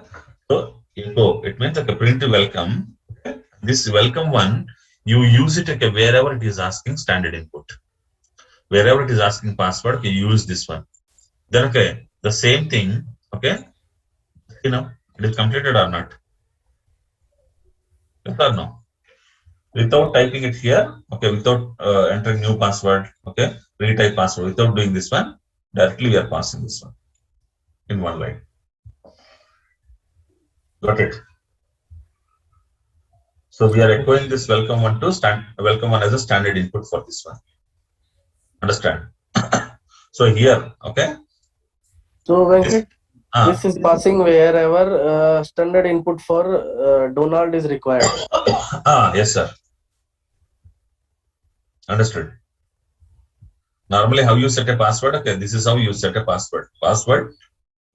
so echo, it means like a print welcome. Okay. This welcome one, you use it okay, wherever it is asking standard input. Wherever it is asking password, okay, you use this one. Then okay, the same thing, okay, it is completed or not? Yes or no? Without typing it here, okay, without entering new password, okay, retype password, without doing this one, directly we are passing this one in one line. Got it? So we are echoing this welcome one as a standard input for this one. Understand? So here, okay. So Venkat, this is passing wherever standard input for Donald is required. Yes, sir. Understood. Normally, how you set a password? Okay, this is how you set a password. Password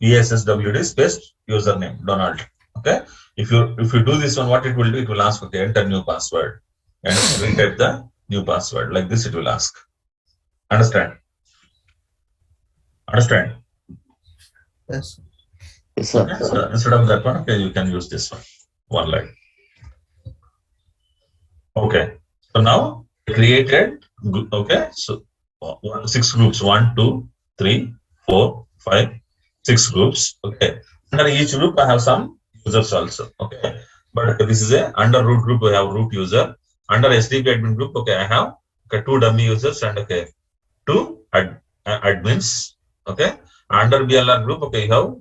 PSSWD space username Donald. Okay. If you do this one, what it will do? It will ask, okay, enter new password and retype the new password. Like this, it will ask. Understand? Understand? Yes. Yes, sir. Okay. So instead of that one, okay, you can use this one line. Okay. So now created. Okay. So 6 groups, 1, 2, 3, 4, 5, 6 groups. Okay. Under each group, I have some users also. Okay. But this is a under root group, we have root user. Under SDP admin group, okay, I have 2 dummy users and 2 admins. Okay. Under BLR group, okay, you have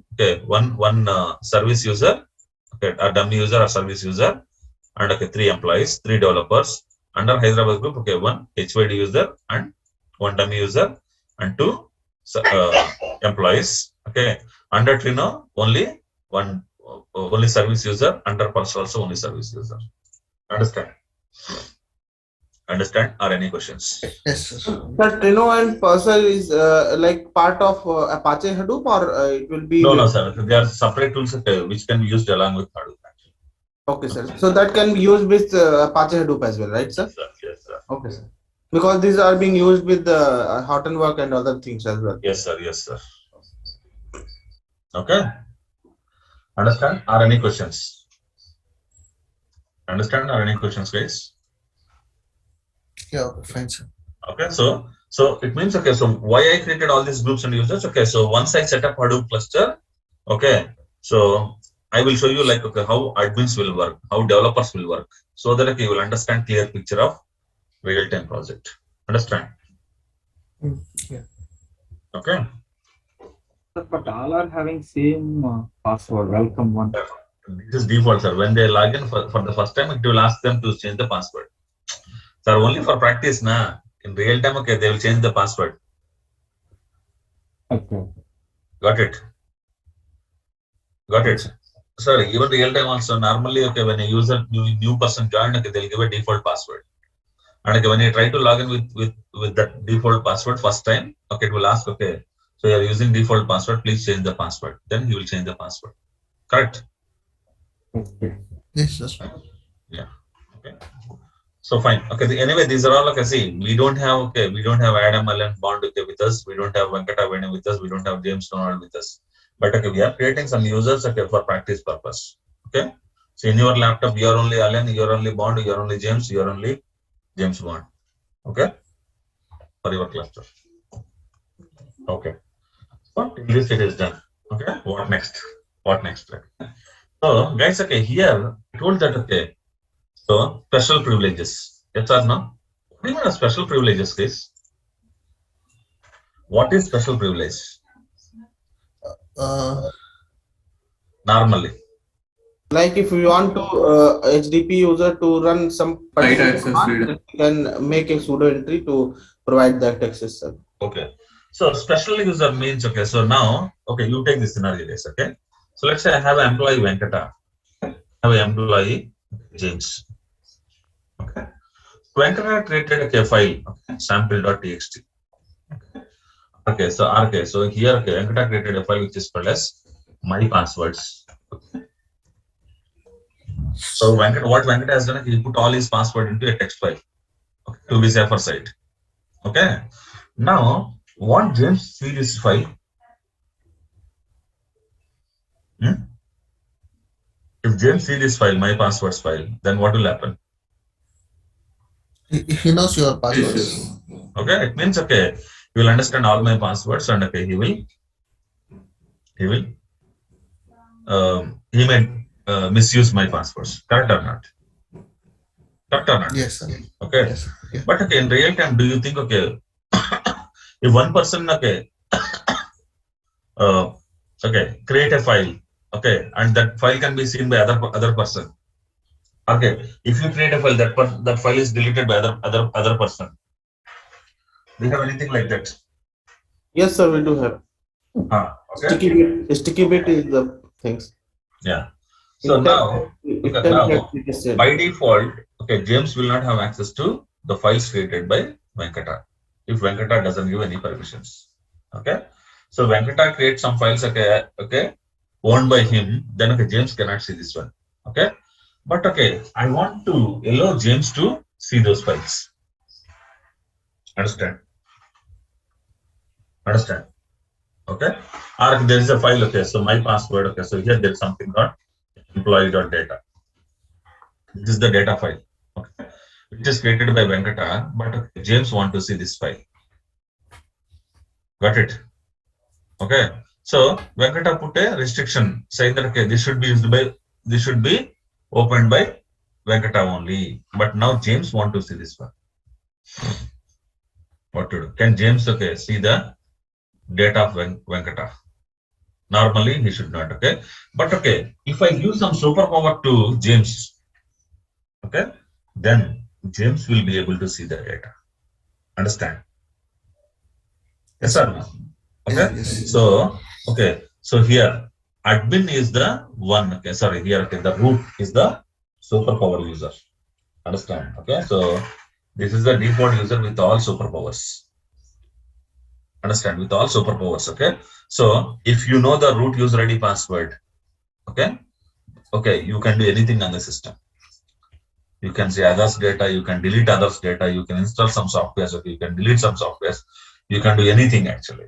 one service user, okay, a dummy user or service user, and 3 employees, 3 developers. Under Hyderabad group, okay, 1 HYD user and 1 dummy user and 2 employees. Okay. Under Trino, only only service user. Under Pulse also only service user. Understand? Understand? Or any questions? Yes, sir. But Trino and Pulsar is like part of Apache Hadoop, or it will be? No, sir. They are separate tools which can be used along with Hadoop. Okay, sir. So that can be used with Apache Hadoop as well, right, sir? Yes, sir. Okay, sir. Because these are being used with the Hottenwork and other things as well. Yes, sir. Yes, sir. Okay. Understand? Or any questions? Understand? Or any questions, guys? Yeah, okay, fine, sir. Okay. So it means, okay, so why I created all these groups and users? Okay. So once I set up Hadoop cluster, okay, so I will show you like, okay, how admins will work, how developers will work, so that okay, you will understand clear picture of real-time project. Understand? Yeah. Okay. But all are having same password, welcome one. This is default, sir. When they log in for the first time, it will ask them to change the password. Sir, only for practice, na. In real time, okay, they will change the password. Okay. Got it? Got it? Sir, even real time also, normally, okay, when a user, new person joined, okay, they'll give a default password. And okay, when you try to log in with that default password first time, okay, it will ask, okay, so you are using default password, please change the password. Then he will change the password. Correct? Okay. Yes, sir. Yeah. Okay. So fine. Okay. Anyway, these are all okay. See, we don't have Adam Allen Bond with us. We don't have Venkata Venu with us. We don't have James Donald with us. But okay, we are creating some users okay for practice purpose. Okay. So in your laptop, you are only Allen, you are only Bond, you are only James, you are only James Bond. Okay. For your cluster. Okay. So till this it is done. Okay. What next? What next? So guys, okay, here I told that okay. So special privileges. Yes or no? What do you mean special privileges, guys? What is special privilege? Normally. Like if we want to HDP user to run some Right particular access command, freedom. we can make a sudo entry to provide that access, sir. Okay. So special user means, okay, so now, okay, you take this scenario, guys, okay? So let's say I have an employee Venkata, I have an employee James. Okay. Venkata created a file, okay, sample.txt. Okay, so here, okay, Venkata created a file which is called as my passwords. Okay. So what Venkata has done is he put all his password into a text file, okay, to be safer side. Okay. Now, want James see this file? If James see this file, my passwords file, then what will happen? He knows your passwords. Okay, it means, okay, he will understand all my passwords, and okay, he may misuse my passwords. Correct or not? Correct or not? Yes, sir. Okay. Yes. Yeah. But okay, in real time, do you think, okay, if one person, okay, okay, create a file, okay, and that file can be seen by other person. Okay, if you create a file, that file is deleted by other person. Do you have anything like that? Yes, sir, we do have. Okay. Sticky bit is the things. Yeah. So now, by default, okay, James will not have access to the files created by Venkata if Venkata doesn't give any permissions. Okay. So Venkata creates some files, okay, owned by him. Then okay, James cannot see this one. Okay. But okay, I want to allow James to see those files. Understand? Understand? Okay. Or there is a file, okay, so my password, okay, so here there is something called employee.data. This is the data file, okay, which is created by Venkata, but okay, James want to see this file. Got it? Okay. So Venkata put a restriction saying that, okay, this should be opened by Venkata only. But now James want to see this one. What to do? Can James, okay, see the data of Venkata? Normally he should not, okay. But okay, if I give some superpower to James, okay, then James will be able to see the data. Understand? Yes or no? Okay. Yes. So okay, so here admin is the one, okay, sorry, here, okay, the root is the superpower user. Understand? Okay, so this is the default user with all superpowers. Understand? With all superpowers. Okay, so if you know the root user ID password, okay, you can do anything on the system. You can see others data, you can delete others data, you can install some softwares, okay, you can delete some softwares, you can do anything actually.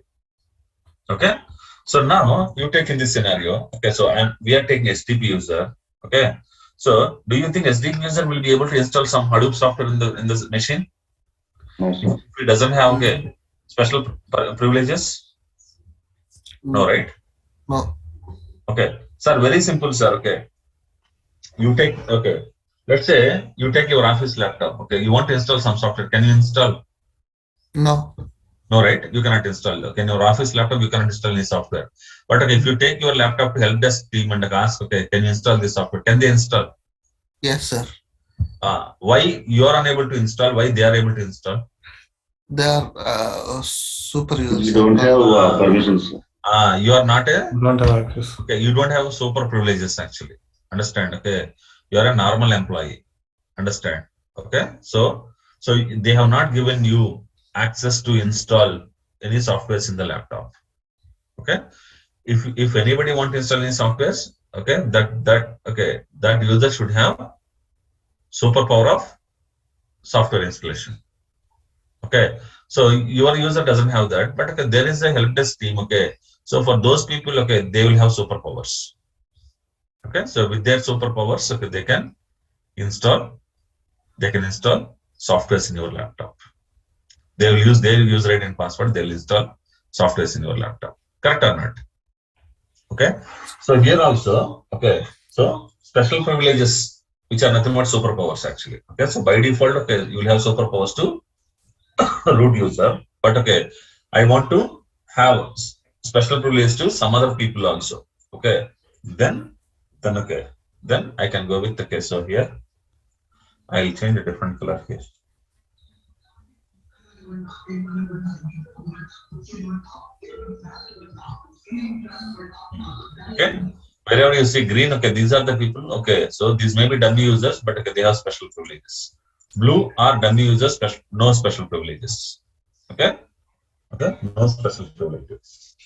Okay, so now you take in this scenario, okay, so we are taking SDP user. Okay, so do you think SDP user will be able to install some Hadoop software in this machine? No, sir. If it doesn't have, okay, special privileges? No, right? No. Okay, sir, very simple, sir. Okay, you take, okay, let's say you take your office laptop, okay, you want to install some software, can you install? No. No, right? You cannot install. Okay, in your office laptop, you cannot install any software. But okay, if you take your laptop to help desk team and ask, okay, can you install this software? Can they install? Yes, sir. Why you are unable to install? Why they are able to install? They are super users. You don't have permissions. You are not a. Don't have access. Okay, you don't have super privileges actually. Understand? Okay, you are a normal employee. Understand? Okay, so they have not given you access to install any softwares in the laptop. Okay, if anybody want to install any softwares, okay, that user should have superpower of software installation. Okay, so your user doesn't have that, but okay, there is a help desk team. Okay, so for those people, okay, they will have superpowers. Okay, so with their superpowers, okay, they can install softwares in your laptop. They will use their user ID and password. They will install softwares in your laptop. Correct or not? Okay. So here also, okay, so special privileges, which are nothing but superpowers actually. Okay, so by default, okay, you will have superpowers to root user, but okay, I want to have special privilege to some other people also. Okay, then okay, then I can go with okay. So here I'll change a different color here. Okay, wherever you see green, okay, these are the people. Okay, so these may be dummy users, but okay, they have special privileges. Blue are dummy users, no special privileges. Okay, okay, no special privileges.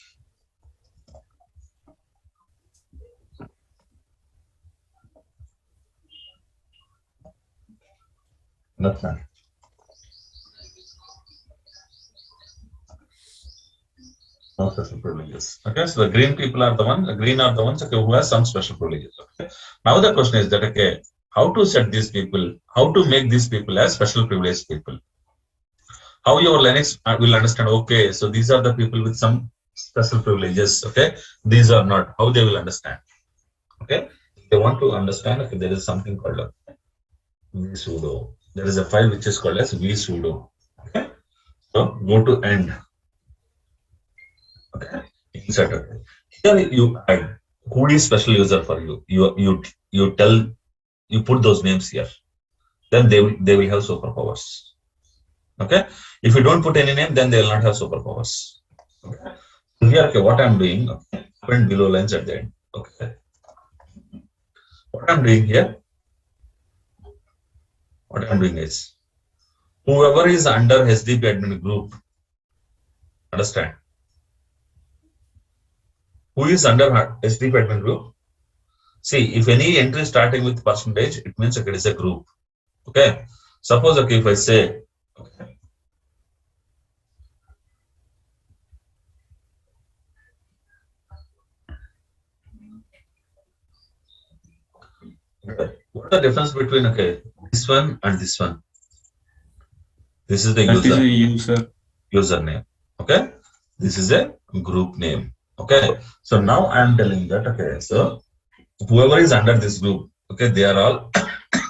Understand? No special privileges. Okay, so the green people are the green are the ones okay, who has some special privileges. Okay. Now the question is that okay, how to set these people, how to make these people as special privileged people? How your Linux will understand, okay, so these are the people with some special privileges, okay, these are not, how they will understand? Okay, they want to understand, okay, there is something called vsudo. There is a file which is called as vsudo. Okay, so go to end. Okay, insert. Okay, here you add who is special user for you. You tell, you put those names here, then they will have superpowers. Okay, if you don't put any name, then they will not have superpowers. Okay, so here, okay, what I'm doing, okay, print below lines at the end. Okay, what I'm doing here, what I'm doing is whoever is under HDP admin group, understand, who is under HDP admin group. See, if any entry starting with percentage, it means okay, it is a group. Okay, suppose okay, if I say okay, what is the difference between okay, this one and this one? This is the That is user. a user. Username. Okay, this is a group name. Okay, so now I am telling that okay, so whoever is under this group, okay, they are all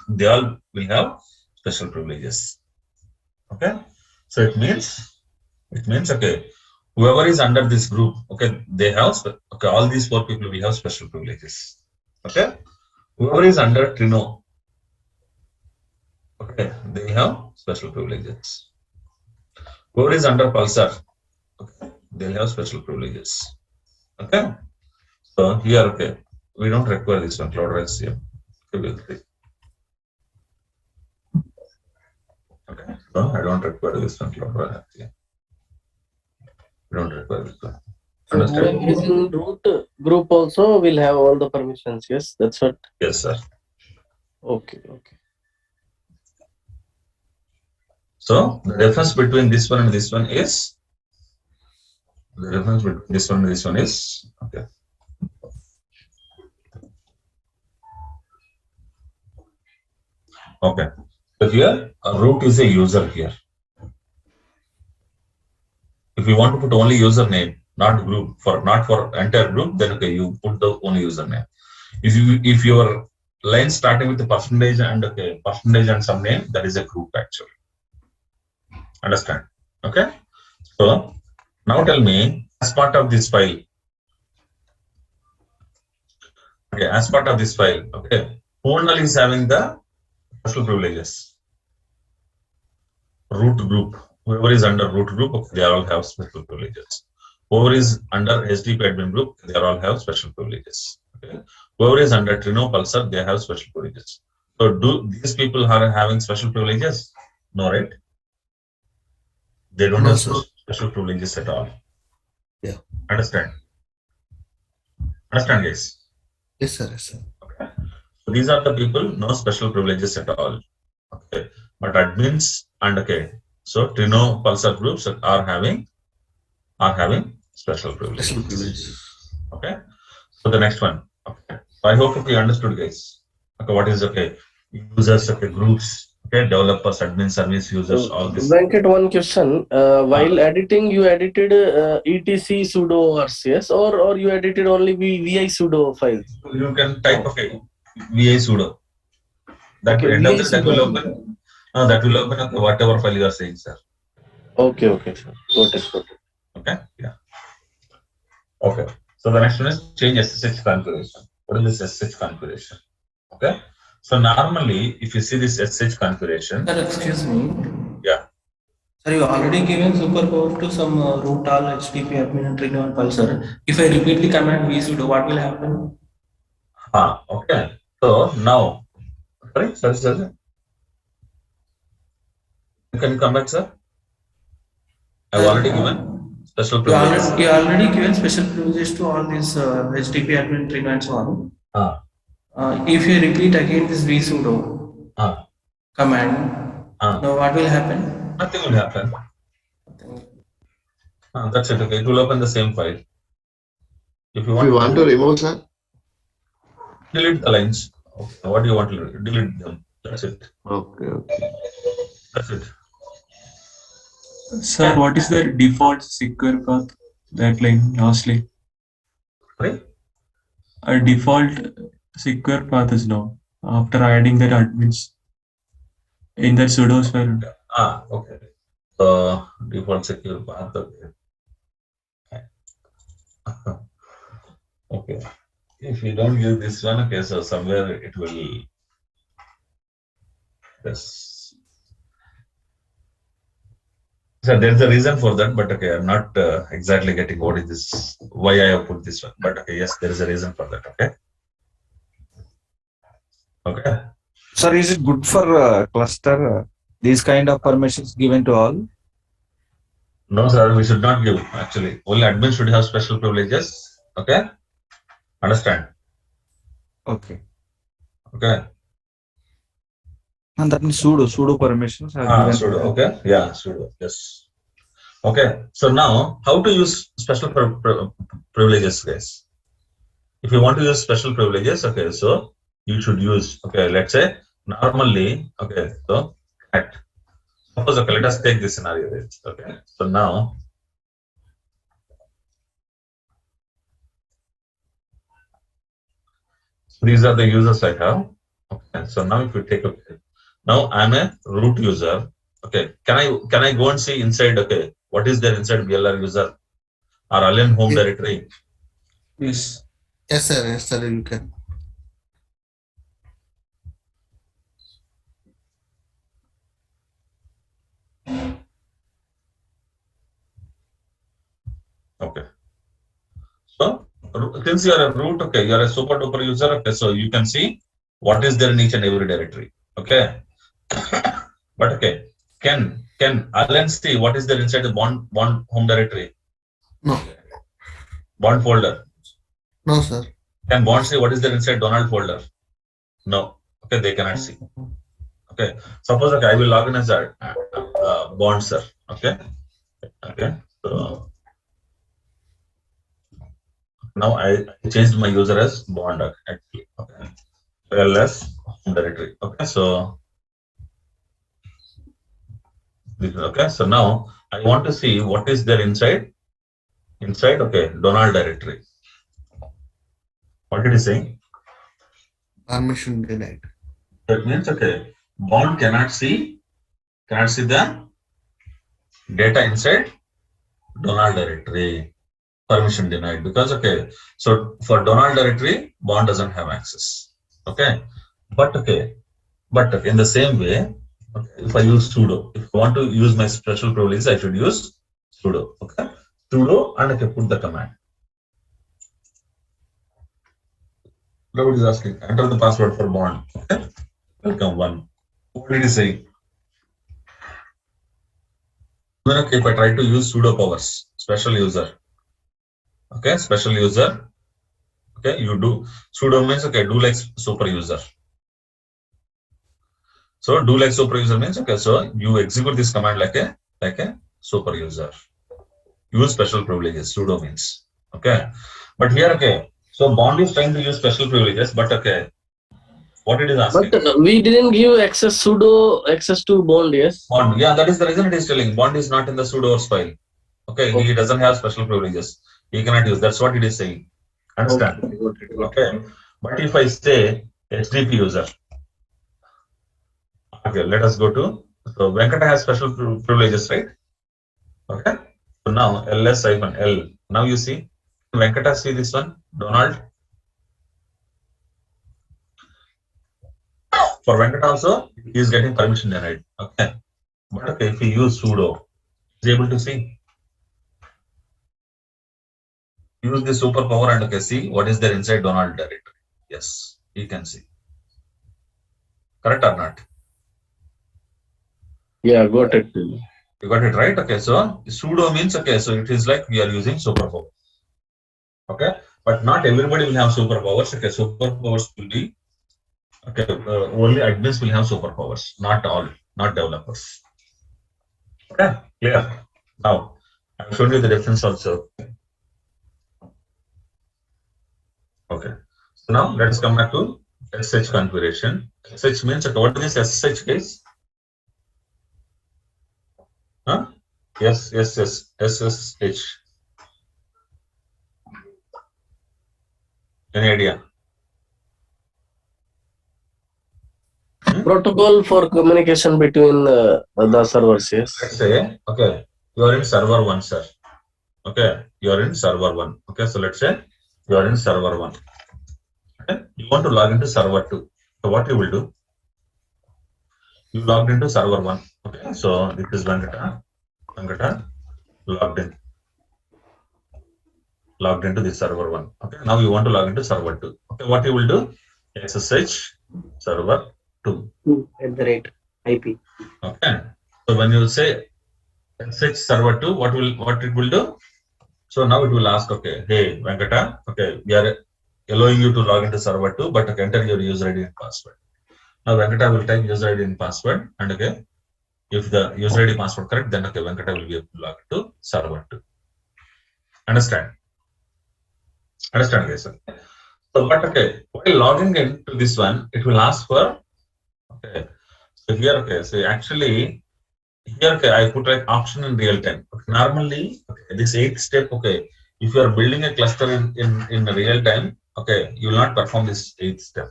they all will have special privileges. Okay, so it means okay, whoever is under this group, okay, they have okay, all these 4 people will have special privileges. Okay, whoever is under Trino, okay, they have special privileges. Whoever is under Pulsar, okay, they'll have special privileges. Okay, so here, okay, we don't require this one, Cloud here. Okay, so I don't require this one, Cloud here. We don't require this one. So whoever is in root group also will have all the permissions. Yes, that's what. Yes, sir. Okay, okay. So the difference between this one and this one is okay. Okay. So here a root is a user here. If you want to put only username, not group, not for entire group, then okay, you put the only username. If your line starting with the percentage and okay, percentage and some name, that is a group actually. Understand? Okay. So now tell me, as part of this file, okay, as part of this file, okay, who only is having the special privileges? Root group. Whoever is under root group, okay, they all have special privileges. Whoever is under HDP admin group, they all have special privileges. Okay. Whoever is under Trino Pulsar, they have special privileges. So do these people are having special privileges? No, right? They don't No, have sir. special privileges at all. Yeah. Understand? Understand, guys? Yes, sir. Yes, sir. Okay. So these are the people, no special privileges at all. Okay. But admins and okay, so Trino Pulsar groups are having special privileges. Special privilege. Okay. So the next one. Okay. So I hope you understood, guys. Okay. What is okay? Users, okay, groups, okay, developers, admin, service users, all this. Venkat, one question. While editing, you edited etc sudo RCS or you edited only vi sudo files? You can type okay, vi sudo. That Okay, will end up vi that will sudo. open. That will open up whatever file you are saying, sir. Okay, okay, sir. Got it, got it. Okay, yeah. Okay. So the next one is change SSH configuration. What is this SSH configuration? Okay. So normally, if you see this SSH configuration, Sir, excuse me. yeah. Sir, you already given superpower to some root all HTTP admin and trigger and pulsar. If I repeat the command vsudo, what will happen? Okay. So now, sorry. Can you come back, sir? I've already given special privileges. You already given special privileges to all these HTTP admin trigger and so on. If you repeat again this vsudo command, now what will happen? Nothing will happen. That's it. Okay, it will open the same file. If you want to remove, sir. delete the lines. Okay. What do you want to delete them? That's it. Okay. That's it. Sir, what is the default secure path? That line, lastly. Sorry? A default secure path is now after adding that admins in that sudo file. Okay. So default secure path. Okay. Okay. If you don't give this one, okay, so somewhere it will. Yes. So there's a reason for that, but okay, I'm not exactly getting what is this, why I have put this one. But okay, yes, there is a reason for that. Okay. Okay. Sir, is it good for cluster? These kind of permissions given to all? No, sir, we should not give actually. Only admin should have special privileges. Okay. Understand? Okay. Okay. And that means sudo permissions are given. Sudo. Okay. Yeah, sudo. Yes. Okay. So now, how to use special privileges, guys? If you want to use special privileges, okay, so you should use, okay, let's say normally, okay, so cat. Suppose, okay, let us take this scenario. Okay. So now, these are the users I have. Okay. So now if you take, okay, now I'm a root user. Okay. Can I go and see inside, okay, what is there inside BLR user or alien home Yeah. directory? Yes. Yes, sir, you can. Okay. So since you are a root, okay, you are a super duper user, okay, so you can see what is there in each and every directory. Okay. But okay, can Alan see what is there inside the bond home directory? No. Bond folder. No, sir. Can Bond see what is there inside Donald folder? No. Okay, they cannot see. Okay. Suppose, okay, I will log in as a Bond, sir. Okay. Okay. So now I changed my user as Bond actually. Okay. ls home directory. Okay. So this is okay. So now I want to see what is there inside. Okay, Donald directory. What did he say? Permission denied. That means, okay, Bond cannot see the data inside Donald directory. Permission denied because, okay, so for Donald directory, Bond doesn't have access. Okay, but in the same way, okay, if I use sudo, if I want to use my special privilege, I should use sudo. Okay, sudo, and I can put the command. Nobody is asking. Enter the password for Bond. Okay, welcome one. What did he say? Okay, if I try to use sudo powers, special user. Okay, special user. Okay, you do sudo means, okay, do like super user. So do like super user means, okay, so you execute this command like a super user. Use special privileges. Sudo means, okay. But here, okay, so Bond is trying to use special privileges, but okay, what it is asking? But we didn't give sudo access to Bond, yes? Bond, yeah, that is the reason it is telling. Bond is not in the sudoers file. Okay, he doesn't have special privileges. He cannot use. That's what it is saying. Understand? Okay. But if I say HTTP user, okay, let us go to. So Venkata has special privileges, right? Okay. So now ls-l. Now you see, Venkata see this one, Donald. For Venkata also, he is getting permission denied. Okay. But okay, if we use sudo, he is able to see. Use the superpower and okay, see what is there inside Donald directory. Yes, he can see. Correct or not? Yeah, got it. You got it right? Okay, so sudo means okay, so it is like we are using superpower. Okay, but not everybody will have superpowers. Okay, superpowers will be okay. Only admins will have superpowers, not all, not developers. Okay, clear. Now I've shown you the difference also. Okay, so now let us come back to SH configuration. SH means okay, what is this SSH case? Huh? Yes, SSH. Any idea? Protocol for communication between the servers, yes. Let's say, okay, you are in server 1, sir. Okay, you are in server 1. Okay, so let's say you are in server 1. Okay, you want to log into server 2. So what you will do? You logged into server 1. Okay, so this is Venkata logged in. Logged into the server 1. Okay, now you want to log into server 2. Okay, what you will do? SSH server 2 @IP. Okay, so when you say SSH server 2, what it will do? So now it will ask, okay, hey Venkata, okay, we are allowing you to log into server 2, but okay, enter your user ID and password. Now Venkata will type user ID and password, and okay, if the user ID password correct, then okay, Venkata will be able to log into server 2. Understand? Understand, guys? So, but okay, while logging into this one, it will ask for okay. So here, okay, so actually here, okay, I put like option in real time. Okay, normally, okay, this 8th step, okay, if you are building a cluster in real time, okay, you will not perform this 8th step.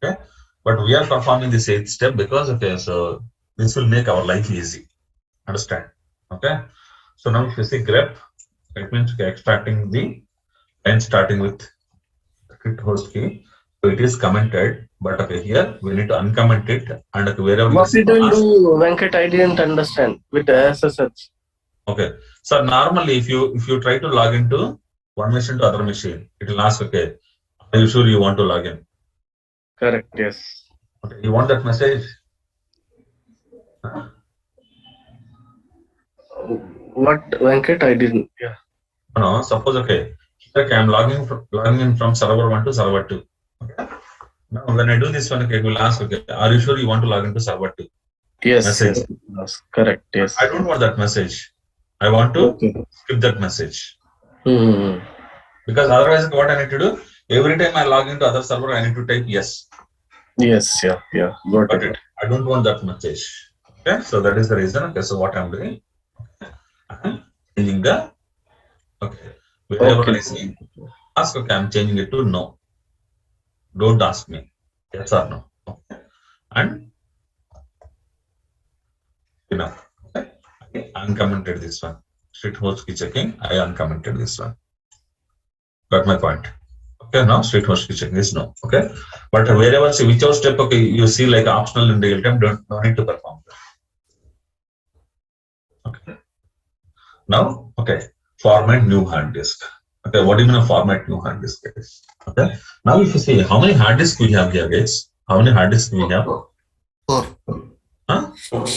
Okay, but we are performing this 8th step because okay, so this will make our life easy. Understand? Okay, so now if you see grep, it means okay, extracting the line starting with git host key. So it is commented, but okay, here we need to uncomment it and okay, wherever What you it will do, Venkat, I didn't understand with SSH. Okay, so normally if you try to log into one machine to other machine, it will ask, okay, are you sure you want to log in? Correct, yes. Okay, you want that message? What, Venkat, I didn't. Yeah. No, suppose okay, I am logging in from server 1 to server 2. Okay. Now when I do this one, okay, it will ask, okay, are you sure you want to log into server 2? Yes, Message. yes, correct, yes. I don't want that message. I want to skip that message. Because otherwise, what I need to do, every time I log into other server, I need to type yes. Yes, yeah, got it. I don't want that message. Okay, so that is the reason. Okay, so what I'm doing, I'm changing the okay. Wherever I see ask, okay, I'm changing it to no. Don't ask me. Yes or no. Okay. And enough. Okay. I uncommented this one. Street host key checking. I uncommented this one. Got my point. Okay, now street host key checking is no. Okay. But wherever see whichever step okay you see like optional in real time, don't need to perform that. Okay. Now, okay, format new hard disk. Okay, what do you mean a format new hard disk, guys? Okay, now if you see how many hard disks we have here, guys, how many hard disks we have? 4. Huh? 4.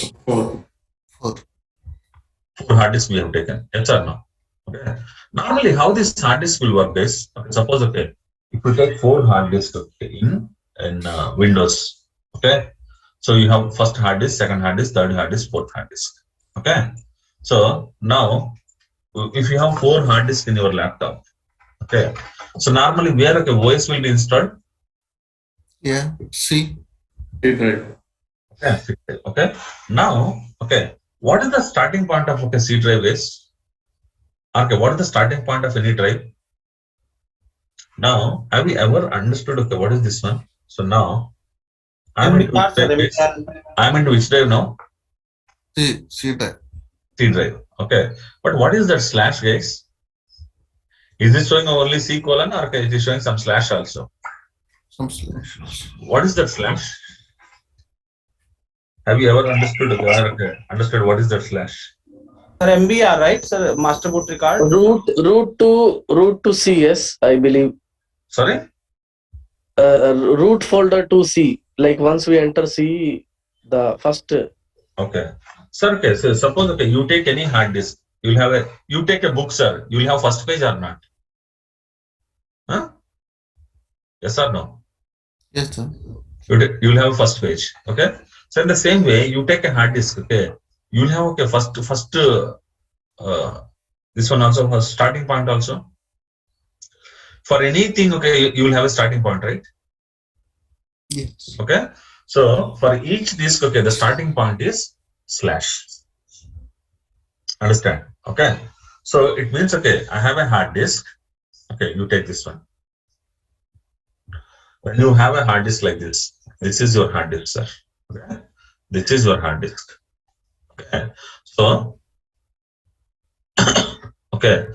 4 hard disks we have taken. Yes or no? Okay. Normally, how this hard disk will work, guys? Okay, suppose okay, if you take 4 hard disks in Windows, okay, so you have first hard disk, second hard disk, third hard disk, fourth hard disk. Okay, so now if you have 4 hard disks in your laptop, okay, so normally where okay, OS will be installed? Yeah, C. Okay, okay. Now, okay, what is the starting point of okay C drive is? Okay, what is the starting point of any drive? Now, have you ever understood okay what is this one? So now I'm into which drive now? C drive. C drive. Okay, but what is that slash, guys? Is it showing only C colon or it is showing some slash also? Some slash. What is that slash? Have you ever understood what is that slash? Sir, MBR, right? Sir, master boot record. Root to C, yes, I believe. Sorry? Root folder to C. Like once we enter C, the first. Okay. Sir, okay, so suppose okay, you take any hard disk, you take a book, sir, you will have first page or not? Huh? Yes or no? Yes, sir. You will have first page. Okay. So in the same way, you take a hard disk, okay, you will have okay first this one also has starting point also. For anything, okay, you will have a starting point, right? Yes. Okay. So for each disk, okay, the starting point is slash. Understand? Okay. So it means okay, I have a hard disk. Okay, you take this one. When you have a hard disk like this is your hard disk, sir. Okay. This is your hard disk. Okay. So okay,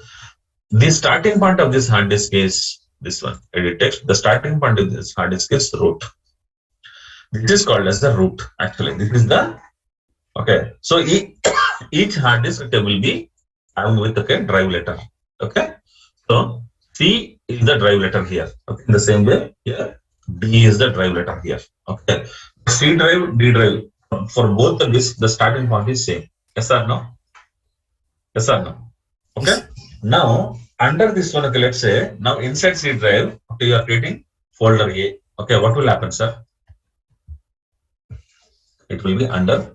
the starting point of this hard disk is this one. Edit text. The starting point of this hard disk is root. This is called as the root. Actually, this is the okay. So each hard disk okay, will be having with okay drive letter. Okay. So C is the drive letter here. Okay. In the same way, here D is the drive letter here. Okay. C drive, D drive. For both the disks, the starting point is same. Yes or no? Yes or no? Okay. Yes. Now under this one, okay, let's say now inside C drive, okay, you are creating folder A. Okay, what will happen, sir? It will be under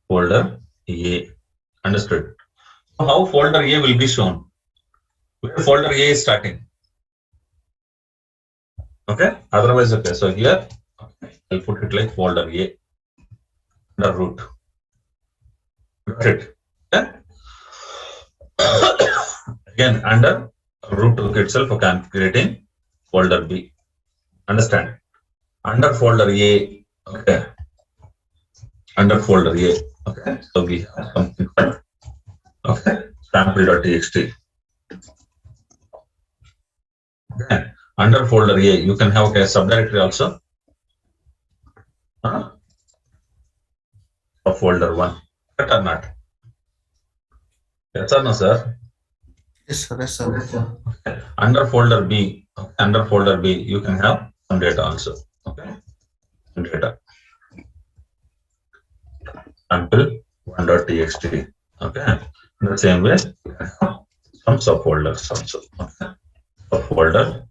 folder A. Understood? So how folder A will be shown? Where folder A is starting? Okay. Otherwise, okay. So here, okay, I'll put it like folder A under root. Got it? Okay. Again, under root itself, okay, I'm creating folder B. Understand? Under folder A, okay. Under folder A, okay. So we have something called, okay, sample.txt. Okay. Under folder A, you can have okay, a subdirectory also. Of folder 1. Correct or not? Yes or no, sir? Yes, sir. Yes, sir. Okay. Under folder B, okay, under folder B, you can have some data also. Okay. Some data. Sample 1.txt. Okay. In the same way, you can have some subfolders also. Okay. Subfolder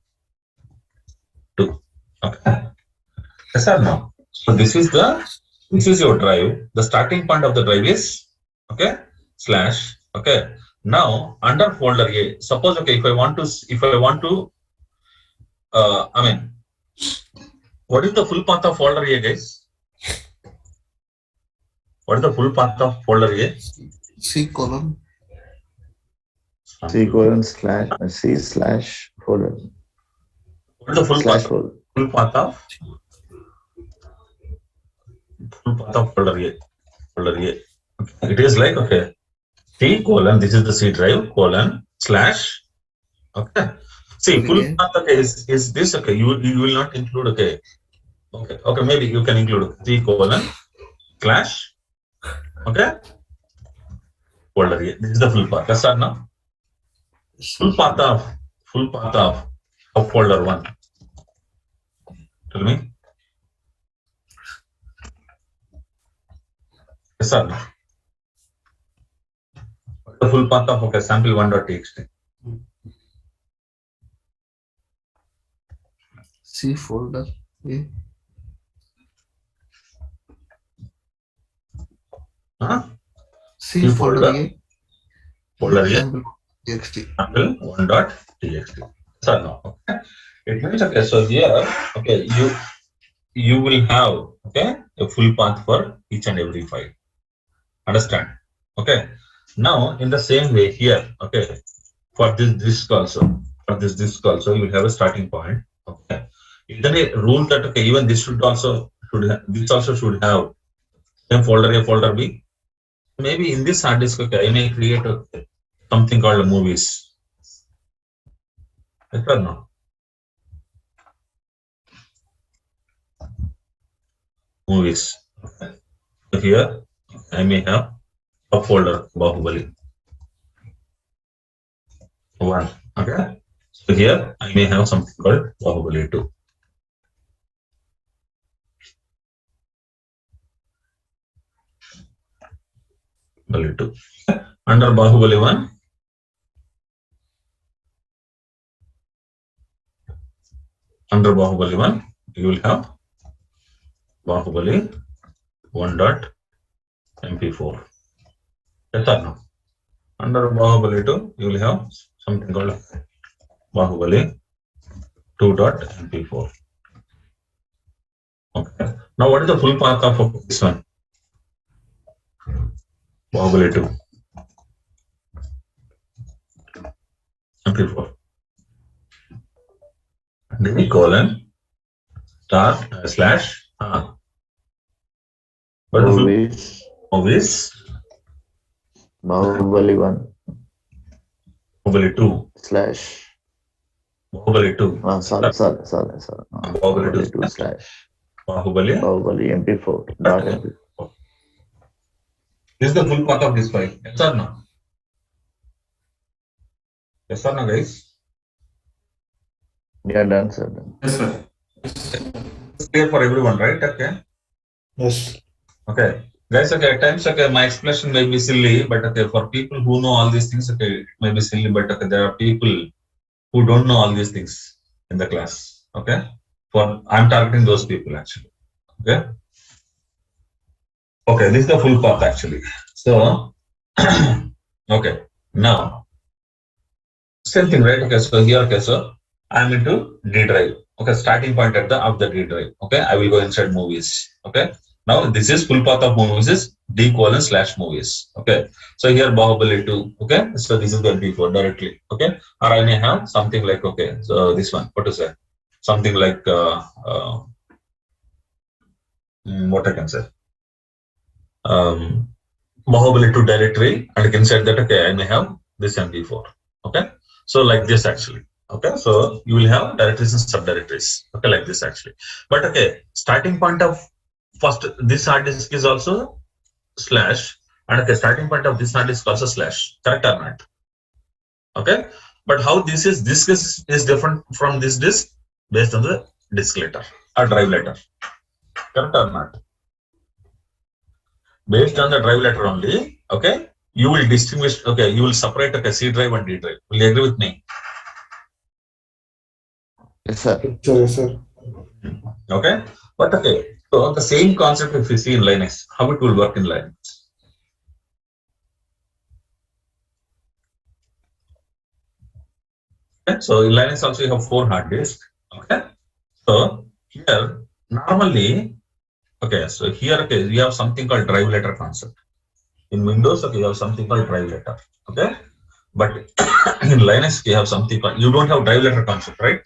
2. Okay. Yes or no? So this is your drive. The starting point of the drive is okay slash. Okay. Now under folder A, suppose okay, if I want to I mean, what is the full path of folder A, guys? What is the full path of folder A? C colon. C colon slash C slash folder. What is the full Slash path? folder. Full path of folder A. Folder A. Okay. It is like okay, C colon. This is the C drive colon slash. Okay. See, full path okay, is this okay? You will not include okay. Okay, maybe you can include C colon slash. Okay. Folder A. This is the full path. Yes or no? Full path of folder 1. Tell me. Yes or no? The full path of okay, sample 1.txt. C folder A. C folder A. Folder A. Sample txt. Sample 1.txt. So no. Okay. It means okay. So here, okay, you will have okay a full path for each and every file. Understand? Okay. Now in the same way here, okay, for this disk also, you will have a starting point. Okay. Then a rule that okay, even this should have same folder A, folder B. maybe in this hard disk, okay, I may create something called movies. Yes or no? Movies. Okay. So here I may have a folder Bahubali 1. Okay. So here I may have something called Bahubali 2. Bahubali 2. Under Bahubali 1, under Bahubali 1, you will have Bahubali 1.mp4. Yes or no? Under Bahubali 2, you will have something called Bahubali 2.mp4. Okay. Now, what is the full path of this one? Bahubali 2. mp4. D colon star slash. What is the full Movies, movies? Bahubali 1 Bahubali 2. slash. Bahubali 2. Sorry. Bahubali 2 2 slash. Bahubali MP4 dot MP4. This is the full path of this file. Yes or no? Yes or no, guys? Yeah, done, sir. Done. Yes, sir. It's clear for everyone, right? Okay. Yes. Okay. Guys, okay, at times, okay, my explanation may be silly, but okay, for people who know all these things, okay, it may be silly, but okay, there are people who don't know all these things in the class. Okay. I'm targeting those people actually. Okay. Okay, this is the full path actually. So, okay, now, same thing, right? Okay, so here, okay, so I'm into D drive. Okay, starting point of the D drive. Okay, I will go inside movies. Okay, now this is full path of movies is D colon slash movies. Okay, so here Bahubali 2. Okay, so this is the D4 directly. Okay, or I may have something like, okay, so this one, what is that? Something like, what I can say? Bahubali 2 directory, and inside that, okay, I may have this MP4. Okay, so like this actually. Okay, so you will have directories and subdirectories. Okay, like this actually. But okay, starting point of first this hard disk is also slash, and okay, starting point of this hard disk also slash. Correct or not? Okay, but how this is different from this disk based on the disk letter or drive letter. Correct or not? Based on the drive letter only, okay, you will distinguish, okay, you will separate, okay, C drive and D drive. Will you agree with me? Yes, sir. Yes, sir. Okay, but okay, so the same concept if you see in Linux, how it will work in Linux. Okay, so in Linux also you have 4 hard disks. Okay, so here normally, okay, so here, okay, you have something called drive letter concept. In Windows, okay, you have something called drive letter. Okay, but in Linux you have something called, you don't have drive letter concept, right?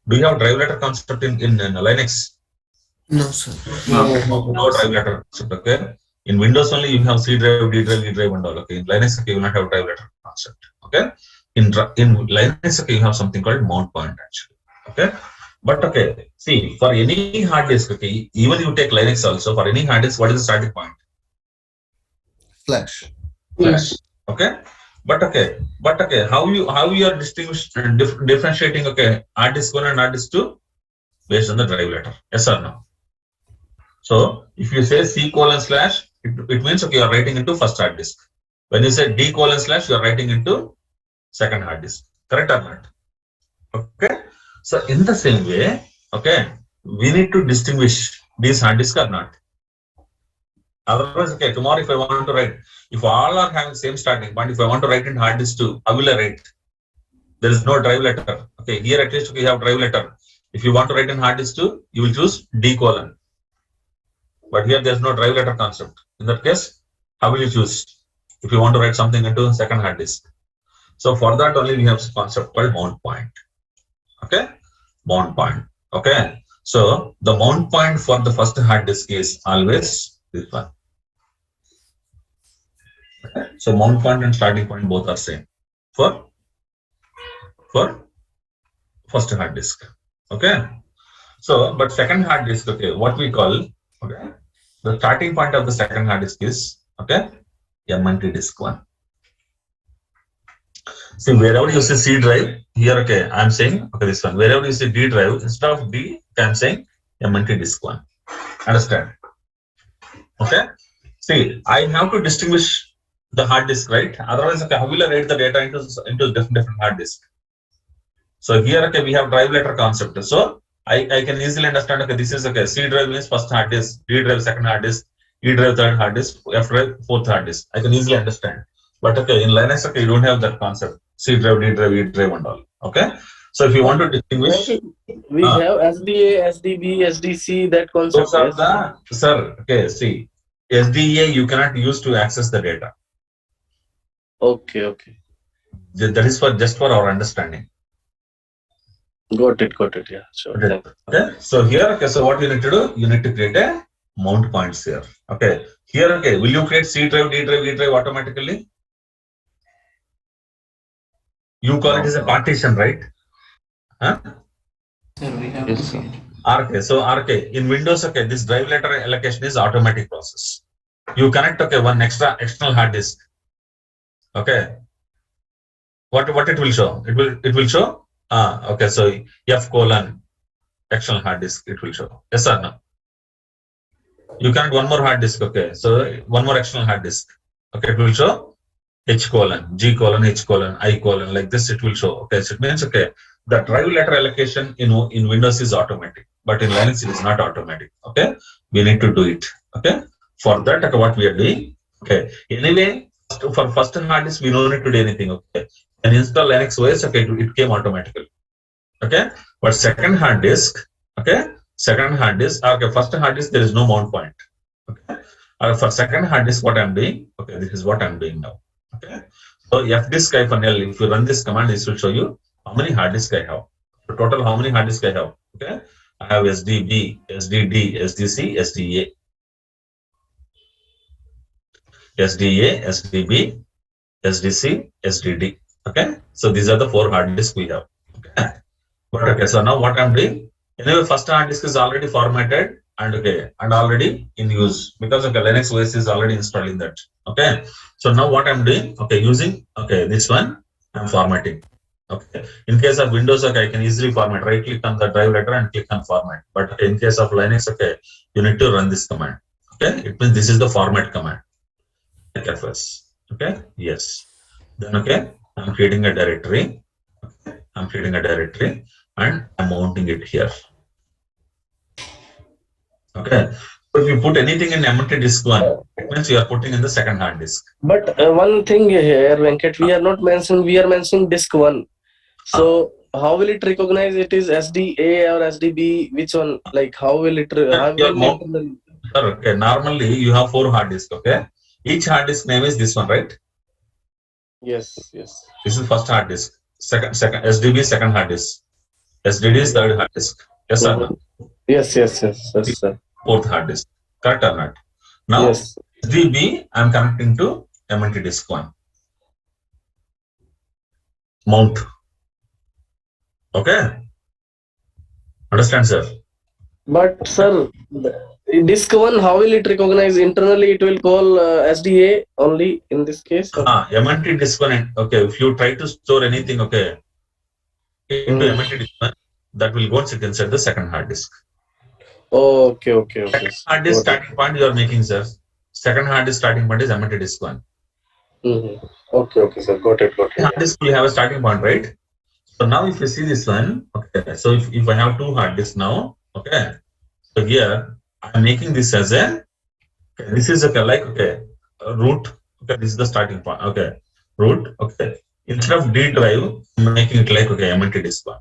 Do you have drive letter concept in Linux? No, sir. No drive letter concept. Okay, in Windows only you have C drive, D drive, E drive, and all. Okay, in Linux, okay, you will not have drive letter concept. Okay, in Linux, okay, you have something called mount point actually. Okay, but okay, see, for any hard disk, okay, even you take Linux also, for any hard disk, what is the starting point? Slash. Okay, but okay, how you are differentiating, okay, hard disk 1 and hard disk 2 based on the drive letter? Yes or no? So if you say C colon slash, it means, okay, you are writing into first hard disk. When you say D colon slash, you are writing into second hard disk. Correct or not? Okay, so in the same way, okay, we need to distinguish these hard disk or not. Otherwise, okay, tomorrow if I want to write, if all are having same starting point, if I want to write in hard disk 2, how will I write? There is no drive letter. Okay, here at least, okay, you have drive letter. If you want to write in hard disk 2, you will choose D colon. But here there is no drive letter concept. In that case, how will you choose if you want to write something into second hard disk? So for that only we have a concept called mount point. Okay, mount point. Okay, so the mount point for the first hard disk is always this one. So mount point and starting point both are same for first hard disk. Okay. So, but second hard disk, okay, what we call, okay, the starting point of the second hard disk is, okay, MNT disk 1. See, wherever you see C drive, here, okay, I'm saying, okay, this one, wherever you see D drive, instead of D, I'm saying MNT disk 1. Understand? Okay. See, I have to distinguish the hard disk, right? Otherwise, okay, how will I write the data into different hard disk? So here, okay, we have drive letter concept. So I can easily understand, okay, this is, okay, C drive means first hard disk, D drive second hard disk, E drive third hard disk, F drive fourth hard disk. I can easily understand. But okay, in Linux, okay, you don't have that concept. C drive, D drive, E drive and all. Okay. So if you want to distinguish, We have SDA, SDB, SDC, that concept. those are the, sir, okay, see, SDA you cannot use to access the data. Okay, okay. That is for just for our understanding. Got it, yeah, sure. Okay, so here, okay, so what you need to do, you need to create a mount points here. Okay, here, okay, will you create C drive, D drive, E drive automatically? You call it as a partition, right? Huh? Sir, we have Yes, to sir. RK, so RK, in Windows, okay, this drive letter allocation is automatic process. You connect, okay, one external hard disk. Okay, what it will show? It will show, okay, so F colon external hard disk, it will show. Yes or no? You connect one more hard disk, okay, so one more external hard disk. Okay, it will show H colon, G colon, H colon, I colon, like this it will show. Okay, so it means, okay, the drive letter allocation in Windows is automatic, but in Linux it is not automatic. Okay, we need to do it. Okay, for that, okay, what we are doing, okay, anyway, for first hard disk we don't need to do anything. Okay, and install Linux OS, okay, it came automatically. Okay, but second hard disk, okay, okay, first hard disk there is no mount point. Okay, for second hard disk, what I'm doing, okay, this is what I'm doing now. Okay, so fdisk-l, if you run this command, this will show you how many hard disk I have. So total, how many hard disk I have? Okay, I have SDB, SDD, SDC, SDA, SDB, SDC, SDD. Okay, so these are the 4 hard disks we have. Okay, but okay, so now what I'm doing, anyway, first hard disk is already formatted and okay, and already in use because okay, Linux OS is already installed in that. Okay, so now what I'm doing, okay, using, okay, this one I'm formatting. Okay, in case of Windows, okay, I can easily format, right click on the drive letter and click on format. But okay, in case of Linux, okay, you need to run this command. Okay, it means this is the format command. FS. Okay, yes. Then okay, I'm creating a directory. Okay, I'm creating a directory and I'm mounting it here. Okay, so if you put anything in empty disk 1, it means you are putting in the second hard disk. But one thing here, Venkat, we are not mentioning, we are mentioning disk 1. So how will it recognize it is SDA or SDB? Which one? Like how will it? Okay, normally you have 4 hard disks. Okay, each hard disk name is this one, right? Yes. This is first hard disk. Second SDB second hard disk. SDD is third hard disk. Yes or no? Yes, sir. Fourth hard disk. Correct or not? Now yes. SDB I'm connecting to MNT disk 1. Mount. Okay. Understand, sir? But sir, disk 1, how will it recognize internally? It will call SDA only in this case. MNT disk 1. Okay, if you try to store anything, okay, into MNT disk 1, that will go and sit inside the second hard disk. Okay. Second hard disk starting point you are making, sir. Second hard disk starting point is MNT disk 1. Okay, sir. Got it. Hard disk will have a starting point, right? So now if you see this one, okay, so if I have 2 hard disks now, okay, so here I'm making this as a, okay, this is okay, like, okay, root, okay, this is the starting point, okay, root, okay, instead of D drive, I'm making it like, okay, MNT disk 1.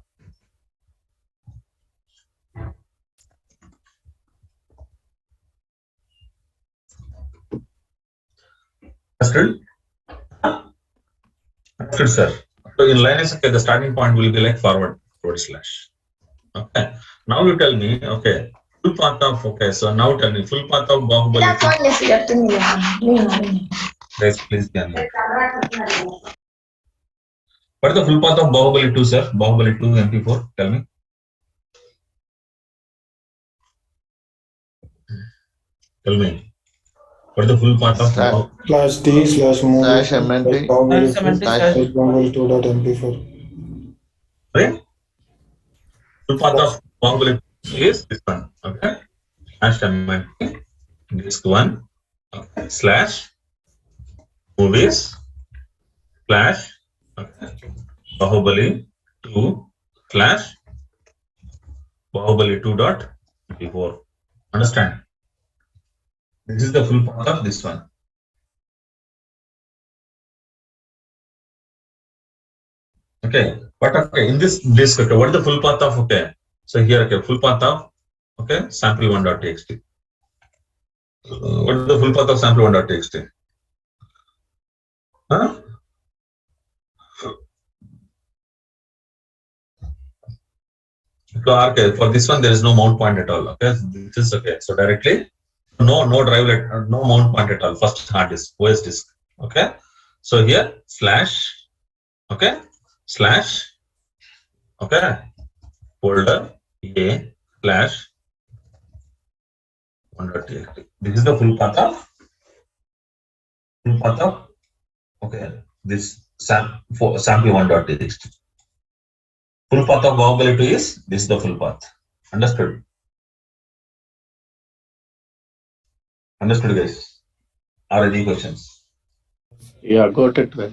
Understood? Understood, sir. So in Linux, okay, the starting point will be like forward slash. Okay. Now you tell me, okay, full path of, okay, so now tell me full path of Bahubali. Guys, please be unmute. What is the full path of Bahubali 2, sir? Bahubali 2 MP4, tell me. Tell me. What is the full path of Slash- Slash D slash movie Slash MNT. Bahubali Slash MNT 2 slash- slash Bahubali 2.mp4. Right? Full path of Bahubali is this one. Okay. Slash MNT disk 1. Okay. Slash movies slash okay. Bahubali 2 slash Bahubali 2.mp4. Understand? This is the full path of this one. Okay, but okay, in this disk, okay, what is the full path of okay? So here, okay, full path of okay, sample1.txt. What is the full path of sample1.txt? Huh? So okay, for this one there is no mount point at all. Okay, this is okay. So directly, no drive, no mount point at all. First hard disk, OS disk. Okay, so here slash, okay, slash, okay, folder a slash 1.txt. This is the full path of okay, this sample1.txt. Full path of Bahubali 2 is this is the full path. Understood? Understood, guys? Are any questions? Yeah, got it. Well.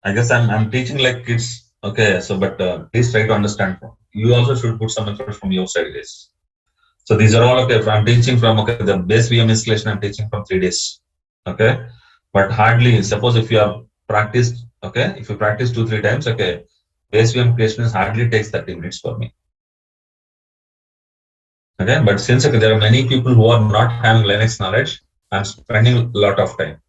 I guess I'm teaching like it's okay. So, but please try to understand. You also should put some effort from your side, guys. So these are all okay. I'm teaching from okay the base VM installation. I'm teaching from 3 days. Okay, but hardly suppose if you have practiced okay, if you practice 2-3 times okay, base VM creation is hardly takes 30 minutes for me. Okay, but since okay, there are many people who are not having Linux knowledge, I'm spending a lot of time.